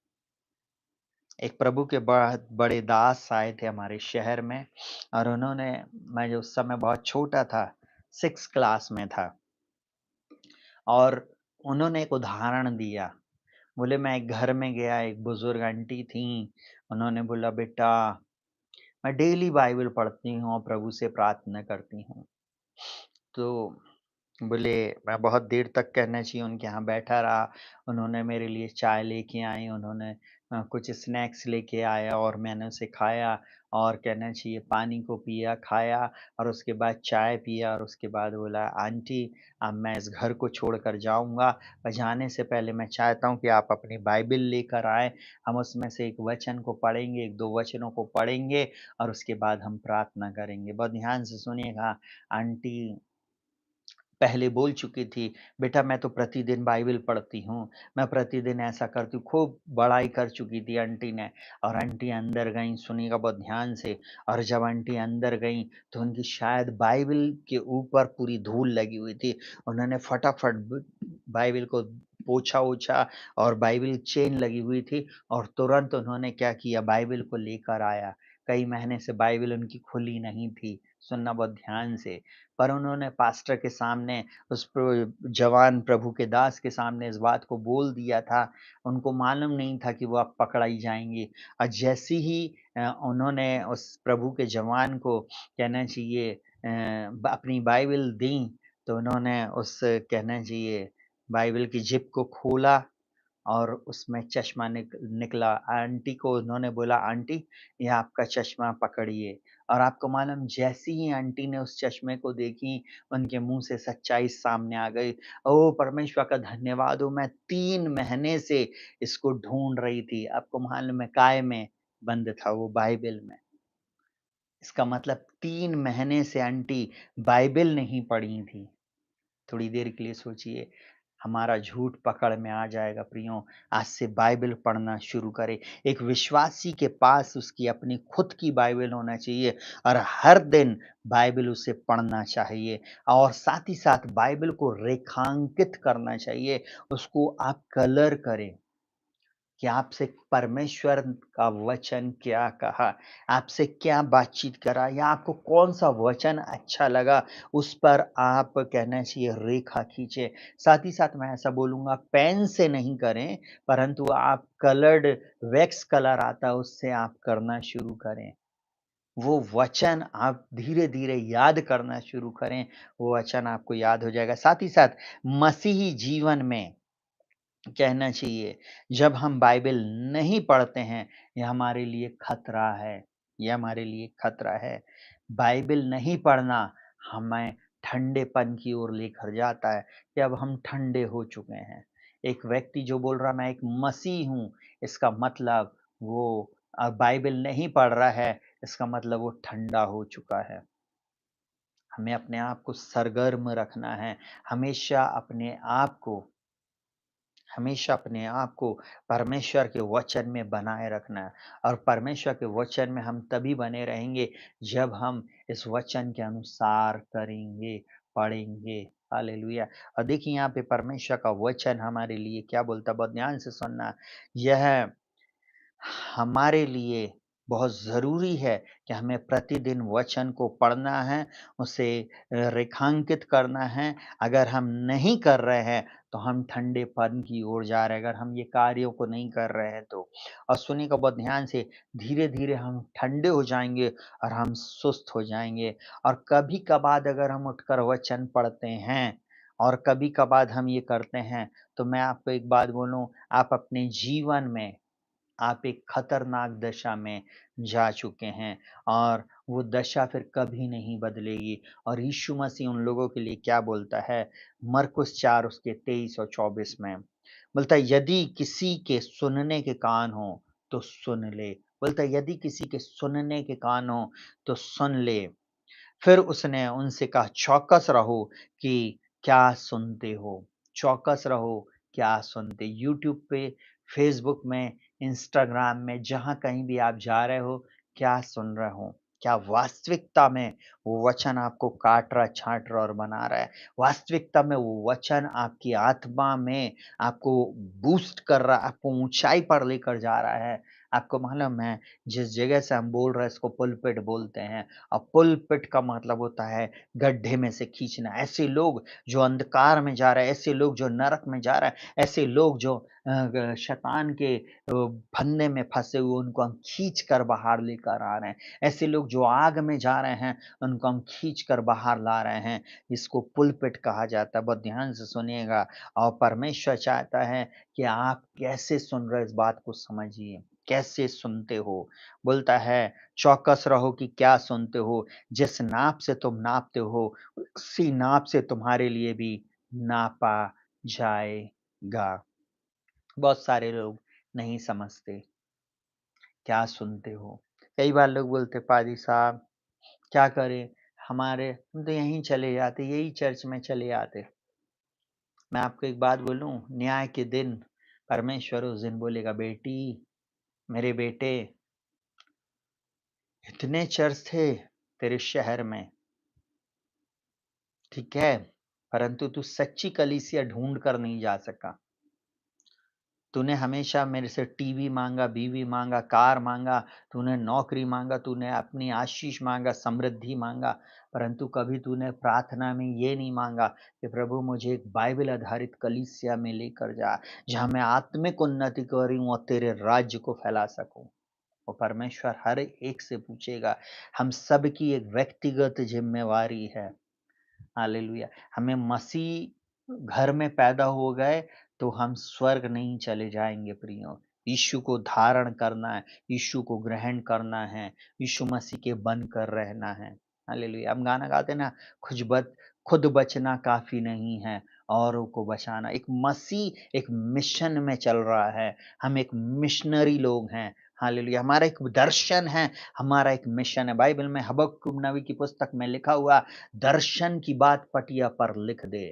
एक प्रभु के बहुत बड़े दास आए थे हमारे शहर में और उन्होंने मैं जो उस समय बहुत छोटा था, 6th क्लास में था और उन्होंने एक उदाहरण दिया। बोले मैं एक घर में गया, एक बुजुर्ग आंटी थीं, उन्होंने बोला बेटा मैं डेली बाइबल पढ़ती हूँ और प्रभु से प्रार्थना करती हूँ। तो बोले मैं बहुत देर तक कहना चाहिए उनके यहाँ बैठा रहा। उन्होंने मेरे लिए चाय लेके आई, उन्होंने कुछ स्नैक्स लेके आया और मैंने उसे खाया और कहना चाहिए पानी को पिया, खाया और उसके बाद चाय पिया और उसके बाद बोला आंटी अब मैं इस घर को छोड़कर जाऊँगा। पर जाने से पहले मैं चाहता हूँ कि आप अपनी बाइबिल लेकर आएँ। हम उसमें से एक वचन को पढ़ेंगे, 1-2 वचनों को पढ़ेंगे और उसके बाद हम प्रार्थना करेंगे। बहुत ध्यान से सुनिएगा, आंटी पहले बोल चुकी थी, "बेटा मैं तो प्रतिदिन बाइबिल पढ़ती हूँ, मैं प्रतिदिन ऐसा करती हूँ।" खूब बड़ाई कर चुकी थी आंटी ने और आंटी अंदर गईं, सुनिएगा बहुत ध्यान से और जब आंटी अंदर गईं, तो उनकी शायद बाइबिल के ऊपर पूरी धूल लगी हुई थी। उन्होंने फटाफट ब बाइबिल को पोंछा-ओछा और बाइबिल चेन लगी हुई थी और तुरंत उन्होंने क्या किया, बाइबिल को लेकर आया। कई महीने से बाइबिल उनकी खुली नहीं थी, सुनना बहुत ध्यान से। पर उन्होंने पास्टर के सामने उस जवान प्रभु के दास के सामने इस बात को बोल दिया था। उनको मालूम नहीं था कि वो अब पकड़ाई जाएँगी और जैसे ही उन्होंने उस प्रभु के जवान को कहना चाहिए अपनी बाइबिल दी, तो उन्होंने उस कहना चाहिए बाइबिल की ज़िप को खोला और उसमें चश्मा निकला। आंटी को उन्होंने बोला, "आंटी, ये आपका चश्मा पकड़िए।" और आपको मालूम जैसे ही आंटी ने उस चश्मे को देखी, उनके मुँह से सच्चाई सामने आ गई। ओह! परमेश्वर का धन्यवाद हो, मैं 3 महीने से इसको ढूँढ रही थी। आपको मालूम है काय में बंद था वो बाइबिल में। इसका मतलब 3 महीने से आंटी बाइबिल नहीं पढ़ी थी। थोड़ी देर के लिए सोचिए, हमारा झूठ पकड़ में आ जाएगा प्रियों। आज से बाइबिल पढ़ना शुरू करें। एक विश्वासी के पास उसकी अपनी खुद की बाइबिल होना चाहिए और हर दिन बाइबिल उसे पढ़ना चाहिए और साथ ही साथ बाइबिल को रेखांकित करना चाहिए। उसको आप कलर करें। कि आपसे परमेश्वर का वचन क्या कहा, आपसे क्या बातचीत करा या आपको कौन-सा वचन अच्छा लगा, उस पर आप कहना चाहिए रेखा खींचे। साथ ही साथ मैं ऐसा बोलूँगा पेन से नहीं करें, परंतु आप कलर्ड वैक्स कलर आता है उससे आप करना शुरू करें। वो वचन आप धीरे-धीरे याद करना शुरू करें, वो वचन आपको याद हो जाएगा। साथ ही साथ मसीही जीवन में कहना चाहिए। जब हम बाइबल नहीं पढ़ते हैं, ये हमारे लिए खतरा है, ये हमारे लिए खतरा है। बाइबल नहीं पढ़ना हमें ठंडेपन की ओर लेकर जाता है कि अब हम ठंडे हो चुके हैं। एक व्यक्ति जो बोल रहा मैं एक मसीह हूँ, इसका मतलब वो बाइबल नहीं पढ़ रहा है, इसका मतलब वो ठंडा हो चुका है। हमें अपने आप को सरगर्म रखना है, हमेशा अपने आप को परमेश्वर के वचन में बनाए रखना है और परमेश्वर के वचन में हम तभी बने रहेंगे जब हम इस वचन के अनुसार करेंगे, पढ़ेंगे। हालेलुया! और देखिए यहाँ पे परमेश्वर का वचन हमारे लिए क्या बोलता है, बहुत ध्यान से सुनना। यह हमारे लिए बहुत ज़रूरी है कि हमें प्रतिदिन वचन को पढ़ना है, उसे रेखांकित करना है। अगर हम नहीं कर रहे हैं, तो हम ठंडेपन की ओर जा रहे हैं, अगर हम ये कार्यों को नहीं कर रहे हैं तो। और सुनिएगा बहुत ध्यान से, धीरे-धीरे हम ठंडे हो जाएँगे और हम सुस्त हो जाएँगे। और कभी-कभार अगर हम उठकर वचन पढ़ते हैं और कभी-कभार हम ये करते हैं, तो मैं आपको एक बात बोलूँ, आप अपने जीवन में आप एक खतरनाक दशा में जा चुके हैं और वो दशा फिर कभी नहीं बदलेगी और यीशु मसीह उन लोगों के लिए क्या बोलता है मरकुस 4 उसके 23 और 24 में बोलता है यदि किसी के सुनने के कान हो तो सुन ले। बोलता है यदि किसी के सुनने के कान हो तो सुन ले। फिर उसने उनसे कहा, "चौकस रहो कि क्या सुनते हो? चौकस रहो, क्या सुनते?" यूट्यूब पे, फ़ेसबुक में, इंस्टाग्राम में, जहाँ कहीं भी आप जा रहे हो, क्या सुन रहे हो? क्या वास्तविकता में वो वचन आपको काट रहा, छाँट रहा और बना रहा है? वास्तविकता में वो वचन आपकी आत्मा में आपको बूस्ट कर रहा, आपको ऊँचाई पर लेकर जा रहा है? आपको मालूम है जिस जगह से हम बोल रहे हैं इसको पुलपिट बोलते हैं और पुलपिट का मतलब होता है गड्ढे में से खींचना। ऐसे लोग जो अंधकार में जा रहे हैं, ऐसे लोग जो नरक में जा रहे हैं, ऐसे लोग जो शैतान के फंदे में फँसे हुए उनको हम खींच कर बाहर लेकर आ रहे हैं। ऐसे लोग जो आग में जा रहे हैं उनको हम खींच कर बाहर ला रहे हैं। इसको पुलपिट कहा जाता है। बहुत ध्यान से सुनिएगा और परमेश्वर चाहता है कि आप कैसे सुन रहे हो इस बात को समझिए, कैसे सुनते हो? बोलता है चौकस रहो कि क्या सुनते हो, जिस नाप से तुम नापते हो, उसी नाप से तुम्हारे लिए भी नापा जाएगा। बहुत सारे लोग नहीं समझते, क्या सुनते हो? कई बार लोग बोलते पादी साहब क्या करें? हम तो यहीं चले जाते, यही चर्च में चले आते। मैं आपको एक बात बोलूँ, न्याय के दिन परमेश्वर उस दिन बोलेगा, बेटी, मेरे बेटे, इतने चर्च थे तेरे शहर में, ठीक है? परंतु तू सच्ची कलीसिया ढूँढ कर नहीं जा सका। तूने हमेशा मेरे से टीवी माँगा, बीवी माँगा, कार माँगा, तूने नौकरी माँगा, तूने अपनी आशीष माँगा, समृद्धि माँगा, परंतु कभी तूने प्रार्थना में ये नहीं माँगा कि प्रभु मुझे एक बाइबल आधारित कलीसिया में लेकर जा, जहाँ मैं आत्मिक उन्नति करूँ और तेरे राज्य को फैला सकूँ। वो परमेश्वर हर एक से पूछेगा, हम सबकी एक व्यक्तिगत ज़िम्मेवारी है। हालेलुया! हमें मसीह घर में पैदा हो गए तो हम स्वर्ग नहीं चले जाएँगे प्रियों। यीशु को धारण करना है, यीशु को ग्रहण करना है, यीशु मसीह के बनकर रहना है। हालेलुया! हम गाना गाते हैं ना, खुद बचना काफ़ी नहीं है, औरों को बचाना। एक मसीह एक मिशन में चल रहा है। हम एक मिशनरी लोग हैं। हालेलुया! हमारा एक दर्शन है, हमारा एक मिशन है। बाइबल में हबक्कुक नबी की पुस्तक में लिखा हुआ दर्शन की बात पटिया पर लिख दे।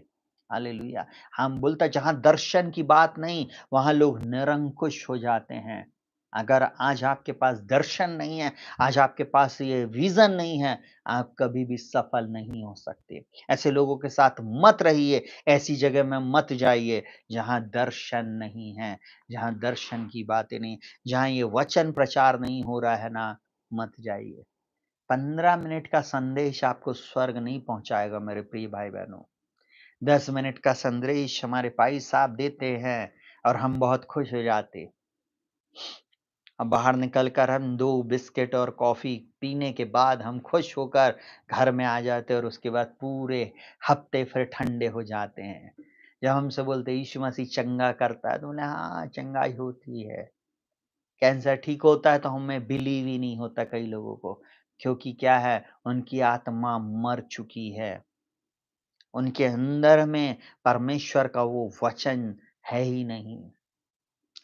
हालेलुया! हम बोलता जहाँ दर्शन की बात नहीं, वहाँ लोग निरंकुश हो जाते हैं। अगर आज आपके पास दर्शन नहीं है, आज आपके पास ये विज़न नहीं है, आप कभी भी सफल नहीं हो सकते। ऐसे लोगों के साथ मत रहिए, ऐसी जगह में मत जाइए, जहाँ दर्शन नहीं है, जहाँ दर्शन की बातें नहीं, जहाँ ये वचन प्रचार नहीं हो रहा है ना, मत जाइए। 15 मिनट का संदेश आपको स्वर्ग नहीं पहुँचाएगा मेरे प्रिय भाई-बहनों। 10 मिनट का संदेश हमारे भाई साहब देते हैं और हम बहुत खुश हो जाते। अब बाहर निकल कर हम 2 बिस्किट और कॉफ़ी पीने के बाद हम खुश होकर घर में आ जाते हैं और उसके बाद पूरे हफ़्ते फिर ठंडे हो जाते हैं। जब हमसे बोलते हैं यीशु मसीह चंगा करता है, तो बोले हाँ, चंगाई होती है। कैंसर ठीक होता है तो हमें बिलीव ही नहीं होता कई लोगों को, क्योंकि क्या है उनकी आत्मा मर चुकी है। उनके अंदर में परमेश्वर का वो वचन है ही नहीं।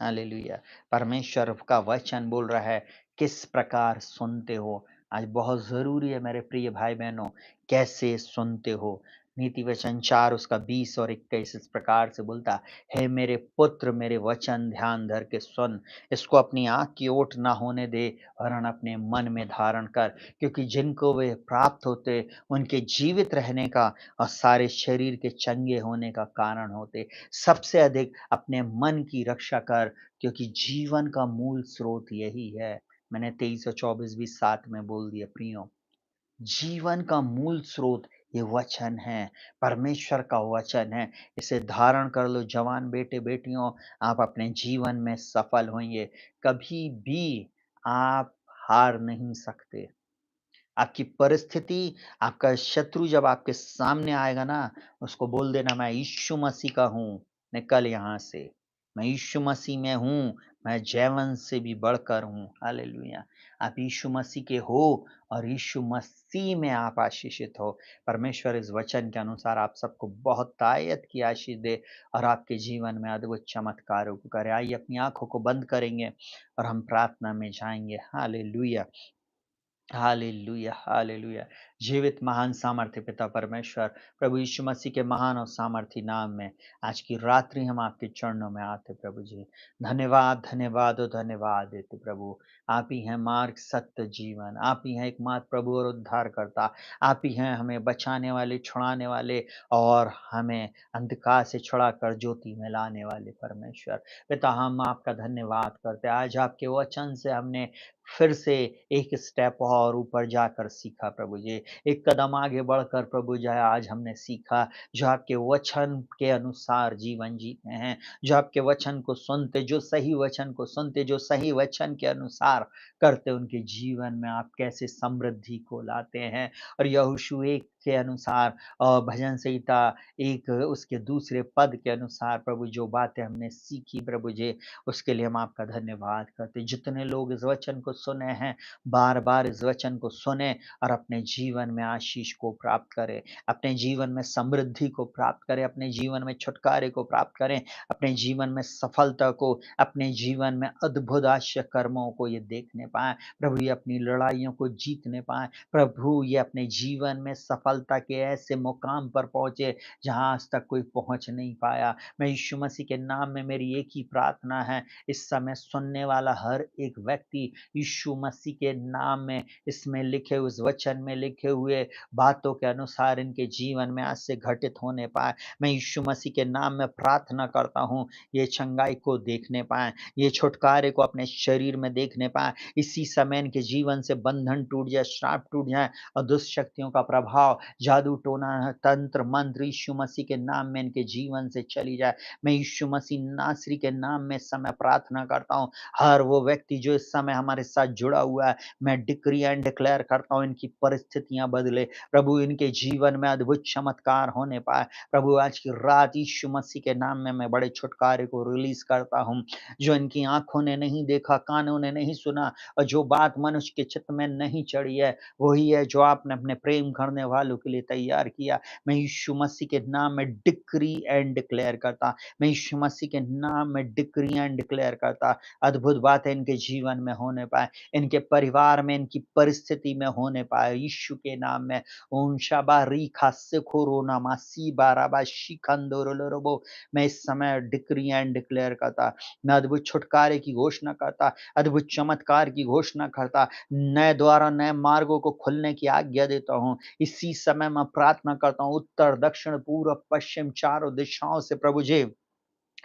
हालेलुया! परमेश्वर का वचन बोल रहा है, किस प्रकार सुनते हो? आज बहुत ज़रूरी है मेरे प्रिय भाई-बहनों, कैसे सुनते हो? नीति वचन 4 उसका 20 और 21 इस प्रकार से बोलता, हे मेरे पुत्र मेरे वचन ध्यान धर के सुन, इसको अपनी आँख की ओट ना होने दे वरन अपने मन में धारण कर, क्योंकि जिनको वे प्राप्त होते, उनके जीवित रहने का और सारे शरीर के चंगे होने का कारण होते। सबसे अधिक अपने मन की रक्षा कर, क्योंकि जीवन का मूल स्रोत यही है। मैंने 23 और 24 भी साथ में बोल दिया प्रियो। जीवन का मूल स्रोत ये वचन है, परमेश्वर का वचन है। इसे धारण कर लो जवान बेटे-बेटियों, आप अपने जीवन में सफल होंगे। कभी भी आप हार नहीं सकते। आपकी परिस्थिति, आपका शत्रु जब आपके सामने आएगा ना, उसको बोल देना मैं यीशु मसीह का हूँ, निकल यहाँ से। मैं यीशु मसीह में हूँ, मैं जयवंत से भी बढ़कर हूँ। हालेलुया! आप यीशु मसीह के हो और यीशु मसीह में आप आशीषित हो। परमेश्वर इस वचन के अनुसार आप सबको बहुत तायत की आशीष दे और आपके जीवन में अद्भुत चमत्कारों को करे। आइए अपनी आँखों को बंद करेंगे और हम प्रार्थना में जाएँगे। हालेलुया! Hallelujah, hallelujah. जीवित महान सामर्थ्य पिता परमेश्वर, प्रभु यीशु मसीह के महान और सामर्थी नाम में आज की रात्रि हम आपके चरणों में आते प्रभु जी। धन्यवाद, धन्यवाद और धन्यवाद देते प्रभु। आप ही हैं मार्ग, सत्य, जीवन। आप ही हैं एकमात्र प्रभु और उद्धारकर्ता। आप ही हैं हमें बचाने वाले, छुड़ाने वाले और हमें अंधकार से छुड़ाकर ज्योति में लाने वाले परमेश्वर। पिता हम आपका धन्यवाद करते हैं। आज आपके वचन से हमने फिर से एक स्टेप और ऊपर जाकर सीखा प्रभु जी। एक कदम आगे बढ़कर प्रभु जी आज हमने सीखा, जो आपके वचन के अनुसार जीवन जीते हैं, जो आपके वचन को सुनते, जो सही वचन को सुनते, जो सही वचन के अनुसार करते, उनके जीवन में आप कैसे समृद्धि को लाते हैं। और यहोशू 1 के अनुसार भजन संहिता 1 उसके दूसरे पद के अनुसार प्रभु जो बातें हमने सीखी प्रभु जी, उसके लिए हम आपका धन्यवाद करते हैं। जितने लोग इस वचन को सुने हैं, बार-बार इस वचन को सुने और अपने जीवन में आशीष को प्राप्त करें, अपने जीवन में समृद्धि को प्राप्त करें, अपने जीवन में छुटकारे को प्राप्त करें, अपने जीवन में सफलता को, अपने जीवन में अद्भुत आश्चर्य कर्मों को ये देखने पाएँ। प्रभु ये अपनी लड़ाइयों को जीतने पाएँ। प्रभु ये अपने जीवन में सफलता के ऐसे मुकाम पर पहुँचे, जहाँ आज तक कोई पहुँच नहीं पाया। मैं यीशु मसीह के नाम में मेरी एक ही प्रार्थना है, इस समय सुनने वाला हर एक व्यक्ति यीशु मसीह के नाम में इसमें लिखे उस वचन में लिखे हुए बातों के अनुसार इनके जीवन में आज से घटित होने पाए। मैं यीशु मसीह के नाम में प्रार्थना करता हूँ, ये चंगाई को देखने पाएँ, ये छुटकारे को अपने शरीर में देखने पाएँ। इसी समय इनके जीवन से बंधन टूट जाए, श्राप टूट जाए और दुष्ट शक्तियों का प्रभाव, जादू टोना, तंत्र मंत्र यीशु मसीह के नाम में इनके जीवन से चली जाए। मैं यीशु मसीह नासरी के नाम में इस समय प्रार्थना करता हूँ। हर वो व्यक्ति जो इस समय हमारे साथ जुड़ा हुआ है, मैं डिक्री एंड डिक्लेयर करता हूँ इनकी परिस्थितियाँ बदले। प्रभु इनके जीवन में अद्भुत चमत्कार होने पाए। प्रभु आज की रात यीशु मसीह के नाम में मैं बड़े छुटकारे को रिलीज़ करता हूँ। जो इनकी आँखों ने नहीं देखा, कानों ने नहीं सुना और जो बात मनुष्य के चित्त में नहीं चढ़ी है, वही है जो आपने अपने प्रेम करने वालों के लिए तैयार किया। मैं यीशु मसीह के नाम में डिक्री एंड डिक्लेयर करता, मैं यीशु मसीह के नाम में डिक्री एंड डिक्लेयर करता, अद्भुत बातें इनके जीवन में होने पाए, इनके परिवार में, इनकी परिस्थिति में होने पाए यीशु के नाम में। ओम शाबा रीखा सेखोरोना मासी बाराबा शिखंदोरोलोरोबो। मैं इस समय डिक्री एंड डिक्लेयर करता, मैं अद्भुत छुटकारे की घोषणा करता, अद्भुत चमत्कार की घोषणा करता, नए द्वारा नए मार्गों को खुलने की आज्ञा देता हूँ। इसी समय मैं प्रार्थना करता हूँ उत्तर, दक्षिण, पूर्व, पश्चिम चारों दिशाओं से प्रभु जी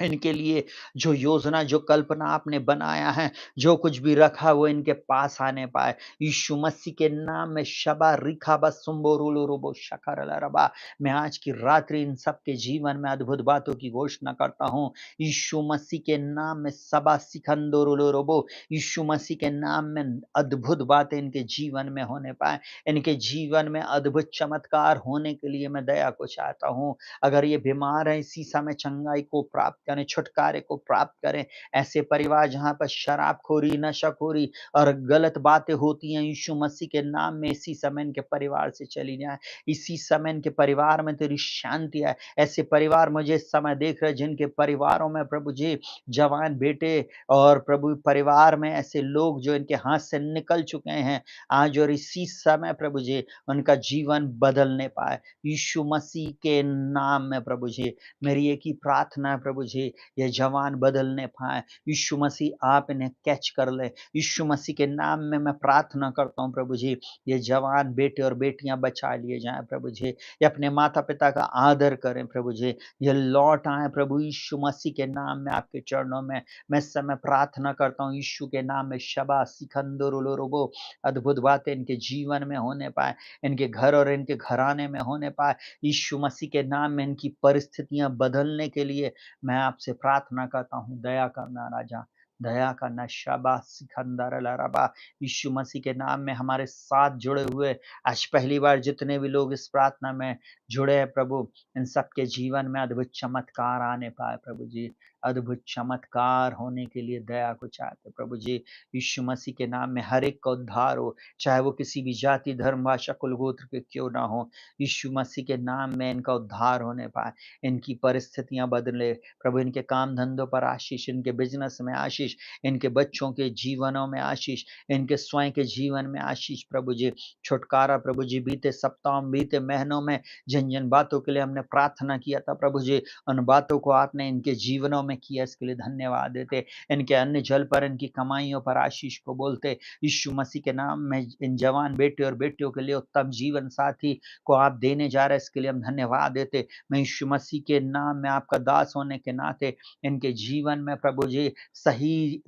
इनके लिए जो योजना, जो कल्पना आपने बनाया है, जो कुछ भी रखा वो इनके पास आने पाए। यीशु मसीह के नाम में शबा रिखाबा सुम्बोरुलुरुबो शकरलरबा। मैं आज की रात्रि इन सब के जीवन में अद्भुत बातों की घोषणा करता हूँ। यीशु मसीह के नाम में सबा सिखंदोरुलुरुबो। यीशु मसीह के नाम में अद्भुत बातें इनके जीवन में होने पाए। इनके जीवन में अद्भुत चमत्कार होने के लिए मैं दया को चाहता हूँ। अगर ये बीमार हैं इसी समय चंगाई को प्राप्त करें, छुटकारे को प्राप्त करें। ऐसे परिवार जहाँ पर शराबखोरी, नशाखोरी और गलत बातें होती हैं यीशु मसीह के नाम में इसी समय इनके परिवार से चली जाएँ। इसी समय इनके परिवार में तेरी शांति है। ऐसे परिवार मुझे इस समय देख रहे हैं जिनके परिवारों में प्रभु जी जवान बेटे और प्रभु परिवार में ऐसे लोग जो इनके हाथ से निकल चुके हैं, आज और इसी समय प्रभु जी उनका जीवन बदलने पाए। यीशु मसीह के नाम में प्रभु जी, मेरी एक ही प्रार्थना है प्रभु जी, ये जवान बदलने पाएँ। यीशु मसीह आप इन्हें कैच कर लें। यीशु मसीह के नाम में मैं प्रार्थना करता हूँ प्रभु जी, ये जवान बेटे और बेटियाँ बचा लिए जाएँ प्रभु जी। ये अपने माता-पिता का आदर करें प्रभु जी। ये लौट आएँ प्रभु यीशु मसीह के नाम में आपके चरणों में। मैं इस समय प्रार्थना करता हूँ यीशु के नाम में शबा सिखंदोरुलोरोबो। अद्भुत बातें इनके जीवन में होने पाएँ, इनके घर और इनके घराने में होने पाएँ। यीशु मसीह के नाम में इनकी परिस्थितियाँ बदलने के लिए मैं आपसे प्रार्थना करता हूँ, दया करना राजा, दया करना शाबा सिकंदर लरबा। यीशु मसीह के नाम में हमारे साथ जुड़े हुए आज पहली बार जितने भी लोग इस प्रार्थना में जुड़े हैं प्रभु, इन सबके जीवन में अद्भुत चमत्कार आने पाए प्रभु जी। अद्भुत चमत्कार होने के लिए दया को चाहते हैं। प्रभु जी, यीशु मसीह के नाम में हर एक का उद्धार हो, चाहे वो किसी भी जाति, धर्म, भाषा, कुल, गोत्र के क्यों ना हो। यीशु मसीह के नाम में इनका उद्धार होने पाए, इनकी परिस्थितियाँ बदले। प्रभु इनके काम धंधों पर आशीष, इनके बिज़नेस में आशीष, इनके बच्चों के जीवनों में आशीष, इनके स्वयं के जीवन में आशीष। प्रभु जी, छुटकारा प्रभु जी, बीते सप्ताहों में, बीते महीनों में जिन-जिन बातों के लिए हमने प्रार्थना किया था प्रभु जी, उन बातों को आपने इनके जीवनों में किया, इसके लिए धन्यवाद देते। इनके अन्न जल पर, इनकी कमाइयों पर आशीष को बोलते। यीशु मसीह के नाम में इन जवान बेटे और बेटियों के लिए उत्तम जीवन साथी को आप देने जा रहे हैं, इसके लिए हम धन्यवाद देते। मैं यीशु मसीह के नाम में आपका दास होने के नाते इनके जीवन में प्रभु जी सही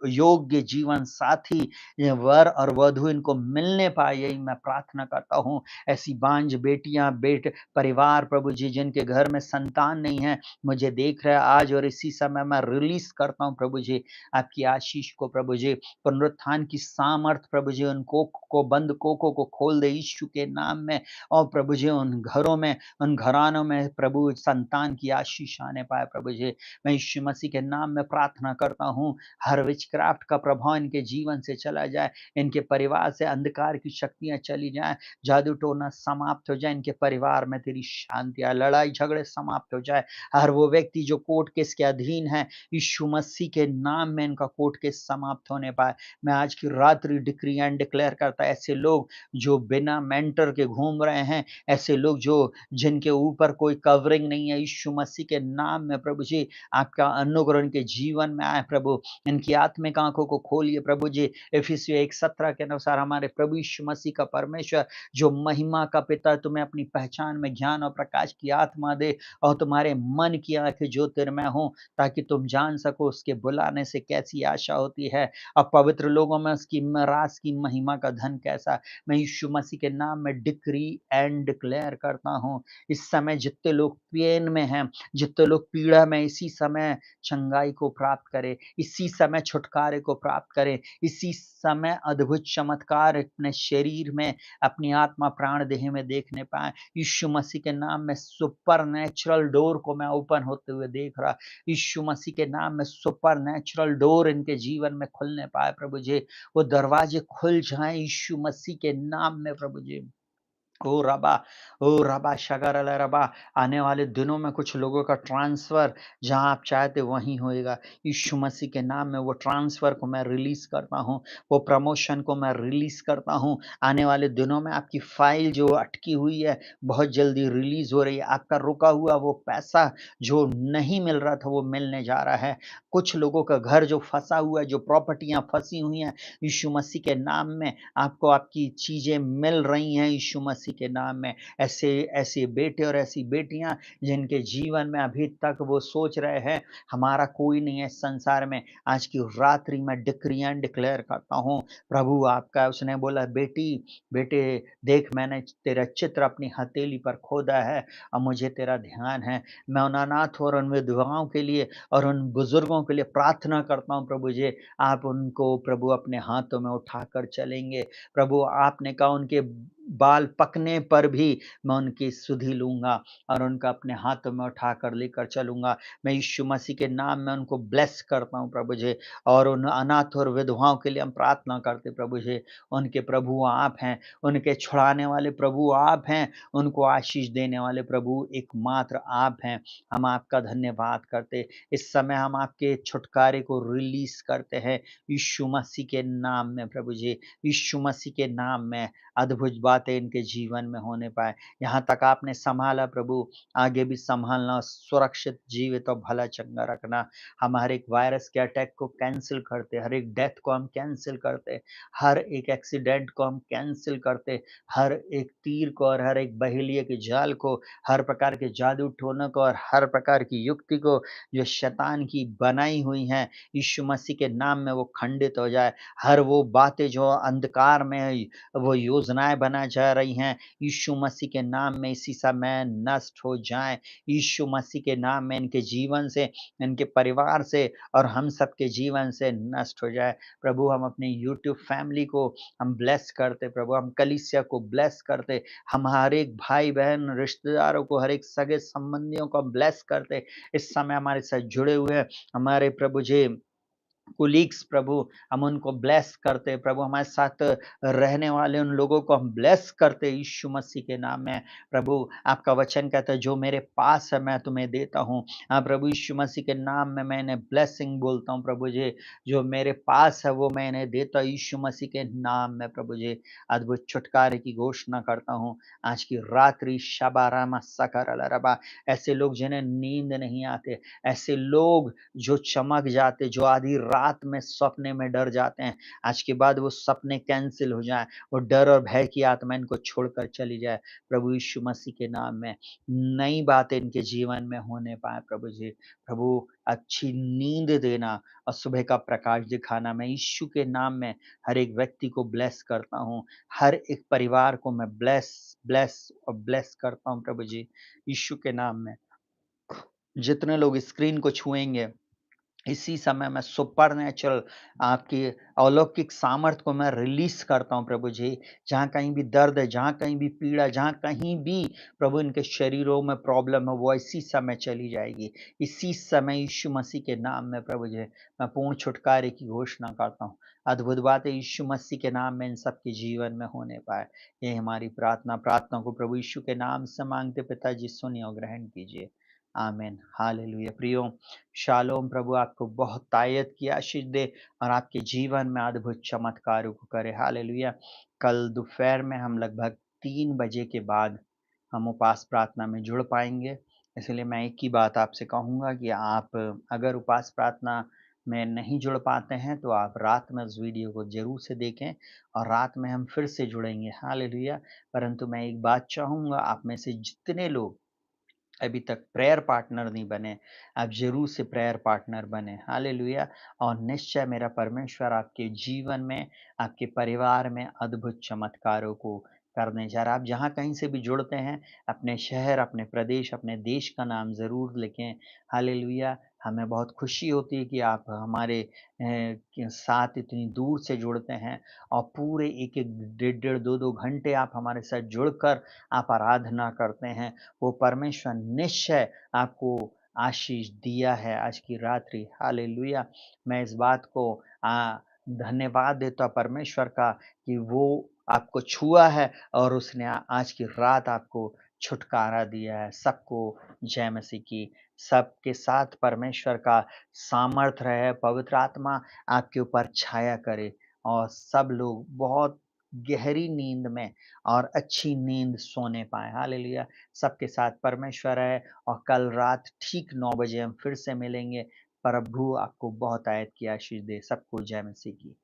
योग्य जीवन साथी, ये वर और वधु इनको मिलने पाए, यही मैं प्रार्थना करता हूँ। ऐसी बांझ बेटियां, बेट परिवार प्रभु जी जिनके घर में संतान नहीं है, मुझे देख रहे हैं आज और इसी समय मैं रिलीज करता हूँ प्रभु जी आपकी आशीष को। प्रभु जी, पुनरुत्थान की सामर्थ प्रभु जी उनको को बंद कोकों को खोल दे यीशु के नाम में। और प्रभु जी उन घरों में, उन घरानों में प्रभु संतान की आशीष आने पाए। प्रभु जी, मैं यीशु मसीह के नाम में प्रार्थना करता हूँ, हर विचक्राफ्ट का प्रभाव इनके जीवन से चला जाए, इनके परिवार से अंधकार की शक्तियां चली जाएं, जादू टोना समाप्त हो जाए, इनके परिवार में तेरी शांति आए, लड़ाई झगड़े समाप्त हो जाए। हर वो व्यक्ति जो कोर्ट केस के अधीन है, यीशु मसीह के नाम में इनका कोर्ट केस समाप्त होने पाए। मैं आज की रात्रि डिक्री एंड डिक्लेयर करता, ऐसे लोग जो बिना मेंटर के घूम रहे हैं, ऐसे लोग जो जिनके ऊपर कोई कवरिंग नहीं है, यीशु मसीह के नाम में प्रभु जी आपका अनुग्रह इनके जीवन में आए। प्रभु इनकी आत्मिक आंखों को खोलिए प्रभु जी। इफिसियों 1:17 के अनुसार हमारे प्रभु यीशु मसीह का परमेश्वर जो महिमा का पिता तुम्हें अपनी पहचान में ज्ञान और प्रकाश की आत्मा दे और तुम्हारे मन की आंखें ज्योतिर्मय हो, ताकि तुम जान सको उसके बुलाने से कैसी आशा होती है और पवित्र लोगों में उसकी रास की महिमा का धन कैसा। मैं यीशु मसीह के नाम में डिक्री एंड डिक्लेयर करता हूँ, इस समय जितने लोग पेन में हैं, जितने लोग पीड़ा में, इसी समय चंगाई को प्राप्त करें, इसी समय छुटकारे को प्राप्त करें, इसी समय अद्भुत चमत्कार अपने शरीर में, अपनी आत्मा प्राण देह में देखने पाए। यीशु मसीह के नाम में सुपर नेचुरल डोर को मैं ओपन होते हुए देख रहा। यीशु मसीह के नाम में सुपर नेचुरल डोर इनके जीवन में खुलने पाए प्रभु जी, वो दरवाजे खुल जाएं यीशु मसीह के नाम में प्रभु जी। ओ रबा शगरल रबा, आने वाले दिनों में कुछ लोगों का ट्रांसफर जहां आप चाहते वहीं होएगा। यीशु मसीह के नाम में वो ट्रांसफर को मैं रिलीज करता हूँ, वो प्रमोशन को मैं रिलीज करता हूँ। आने वाले दिनों में आपकी फाइल जो अटकी हुई है बहुत जल्दी रिलीज हो रही है। आपका रुका हुआ वो पैसा जो नहीं मिल रहा था वो मिलने जा रहा है। कुछ लोगों का घर जो फंसा हुआ है, जो प्रॉपर्टियां फंसी हुई हैं, यीशु मसीह के नाम में आपको आपकी चीजें मिल रही हैं यीशु मसीह के नाम में। ऐसे ऐसे बेटे और ऐसी बेटियां जिनके जीवन में अभी तक वो सोच रहे हैं हमारा कोई नहीं है इस संसार में, आज की रात्रि में डिक्री एंड डिक्लेयर करता हूँ प्रभु आपका। उसने बोला बेटी बेटे देख मैंने तेरा चित्र अपनी हथेली पर खोदा है और मुझे तेरा ध्यान है। मैं उन अनाथ और उन विधवाओं के लिए और उन बुजुर्गों के लिए प्रार्थना करता हूँ प्रभु जी, आप उनको प्रभु अपने हाथों में उठाकर चलेंगे। प्रभु आपने कहा उनके बाल पकने पर भी मैं उनकी सुधि लूँगा और उनका अपने हाथों में उठाकर लेकर चलूँगा। मैं यीशु मसीह के नाम में उनको ब्लेस करता हूँ प्रभु जी, और उन अनाथ और विधवाओं के लिए हम प्रार्थना करते प्रभु जी। उनके प्रभु आप हैं, उनके छुड़ाने वाले प्रभु आप हैं, उनको आशीष देने वाले प्रभु एकमात्र आप हैं। हम आपका धन्यवाद करते, इस समय हम आपके छुटकारे को रिलीज़ करते हैं यीशु मसीह के नाम में प्रभु जी। यीशु मसीह के नाम में अद्भुत बातें इनके जीवन में होने पाए। यहाँ तक आपने संभाला प्रभु, आगे भी संभालना, सुरक्षित जीवित और भला चंगा रखना। हम हर एक वायरस के अटैक को कैंसिल करते, हर एक डेथ को हम कैंसिल करते, हर एक एक्सीडेंट को हम कैंसिल करते, हर एक तीर को और हर एक बहेलिए के जाल को, हर प्रकार के जादू टोनों को और हर प्रकार की युक्ति को जो शैतान की बनाई हुई हैं, यीशु मसीह के नाम में वो खंडित हो जाए। हर वो बातें जो अंधकार में वो योजना योजनाएँ बना जा रही हैं, यीशु मसीह के नाम में इसी समय नष्ट हो जाएँ। यीशु मसीह के नाम में इनके जीवन से, इनके परिवार से और हम सबके जीवन से नष्ट हो जाए। प्रभु हम अपनी यूट्यूब फैमिली को हम ब्लेस करते प्रभु, हम कलीसिया को ब्लेस करते, हम हर एक भाई-बहन, रिश्तेदारों को, हर एक सगे संबंधियों को हम ब्लेस करते। इस समय हमारे साथ जुड़े हुए हैं, हमारे प्रभु जी कोलीग्स प्रभु, हम उनको ब्लेस करते प्रभु, हमारे साथ रहने वाले उन लोगों को हम ब्लेस करते यीशु मसीह के नाम में। प्रभु आपका वचन कहता है जो मेरे पास है मैं तुम्हें देता हूँ। हाँ प्रभु यीशु मसीह के नाम में मैं इन्हें ब्लेसिंग बोलता हूँ प्रभु जी, जो मेरे पास है वो मैं इन्हें देता हूँ यीशु मसीह के नाम में प्रभु जी। अद्भुत छुटकारे की घोषणा करता हूँ आज की रात्रि शबा रामा सकरल रबा। ऐसे लोग जिन्हें नींद नहीं आते, ऐसे लोग जो चमक जाते, जो आधी रात में सपने में डर जाते हैं, आज के बाद वो सपने कैंसल हो जाएँ, वो डर और भय की आत्मा इनको छोड़कर चली जाए। प्रभु यीशु मसीह के नाम में नई बातें इनके जीवन में होने पाएँ प्रभु जी। प्रभु अच्छी नींद देना और सुबह का प्रकाश दिखाना, मैं यीशु के नाम में हर एक व्यक्ति को ब्लेस करता हूँ। हर एक परिवार को मैं ब्लेस ब्लेस और ब्लेस करता हूँ प्रभु जी, यीशु के नाम में। जितने लोग स्क्रीन को छुएँगे इसी समय मैं सुपरनैचुरल आपकी अलौकिक सामर्थ्य को मैं रिलीज़ करता हूँ प्रभु जी। जहाँ कहीं भी दर्द है, जहाँ कहीं भी पीड़ा, जहाँ कहीं भी प्रभु इनके शरीरों में प्रॉब्लम है, वो इसी समय चली जाएगी। इसी समय यीशु मसीह के नाम में प्रभु जी, मैं पूर्ण छुटकारे की घोषणा करता हूँ। अद्भुत बातें यीशु मसीह के नाम में इन सबके जीवन में होने पाए। ये हमारी प्रार्थना को प्रभु यीशु के नाम से माँगते पिताजी सुनिए और ग्रहण कीजिए। आमीन। हालेलुया। प्रियो शालोम प्रभु आपको बहुत तायत की आशीष दे और आपके जीवन में अद्भुत चमत्कारों को करे। हालेलुया। कल दोपहर में हम लगभग 3 बजे के बाद हम उपवास प्रार्थना में जुड़ पाएँगे। इसलिए मैं एक ही बात आपसे कहूँगा कि आप अगर उपवास प्रार्थना में नहीं जुड़ पाते हैं, तो आप रात में उस वीडियो को ज़रूर से देखें और रात में हम फिर से जुड़ेंगे। हालेलुया। परंतु मैं एक बात चाहूँगा, आप में से जितने लोग अभी तक प्रेयर पार्टनर नहीं बने, आप ज़रूर से प्रेयर पार्टनर बनें, हालेलुया। और निश्चय मेरा परमेश्वर आपके जीवन में, आपके परिवार में अद्भुत चमत्कारों को करने जा रहा है। आप जहाँ कहीं से भी जुड़ते हैं, अपने शहर, अपने प्रदेश, अपने देश का नाम ज़रूर लिखें, हालेलुया। हमें बहुत खुशी होती है कि आप हमारे के साथ इतनी दूर से जुड़ते हैं और पूरे 1-1, डेढ़-डेढ़, 2-2 घंटे आप हमारे साथ जुड़कर आप आराधना करते हैं। वो परमेश्वर निश्चय आपको आशीष दिया है आज की रात्रि। हालेलुया! मैं इस बात को धन्यवाद देता हूँ परमेश्वर का कि वो आपको छुआ है और उसने आज की रात आपको छुटकारा दिया है। सबको जय मसीह की। सबके साथ परमेश्वर का सामर्थ रहे, पवित्र आत्मा आपके ऊपर छाया करे और सब लोग बहुत गहरी नींद में और अच्छी नींद सोने पाएँ। हालेलुया! सबके साथ परमेश्वर है और कल रात ठीक 9 बजे हम फिर से मिलेंगे। प्रभु आपको बहुत आयत की आशीष दे। सबको जय मसीह की।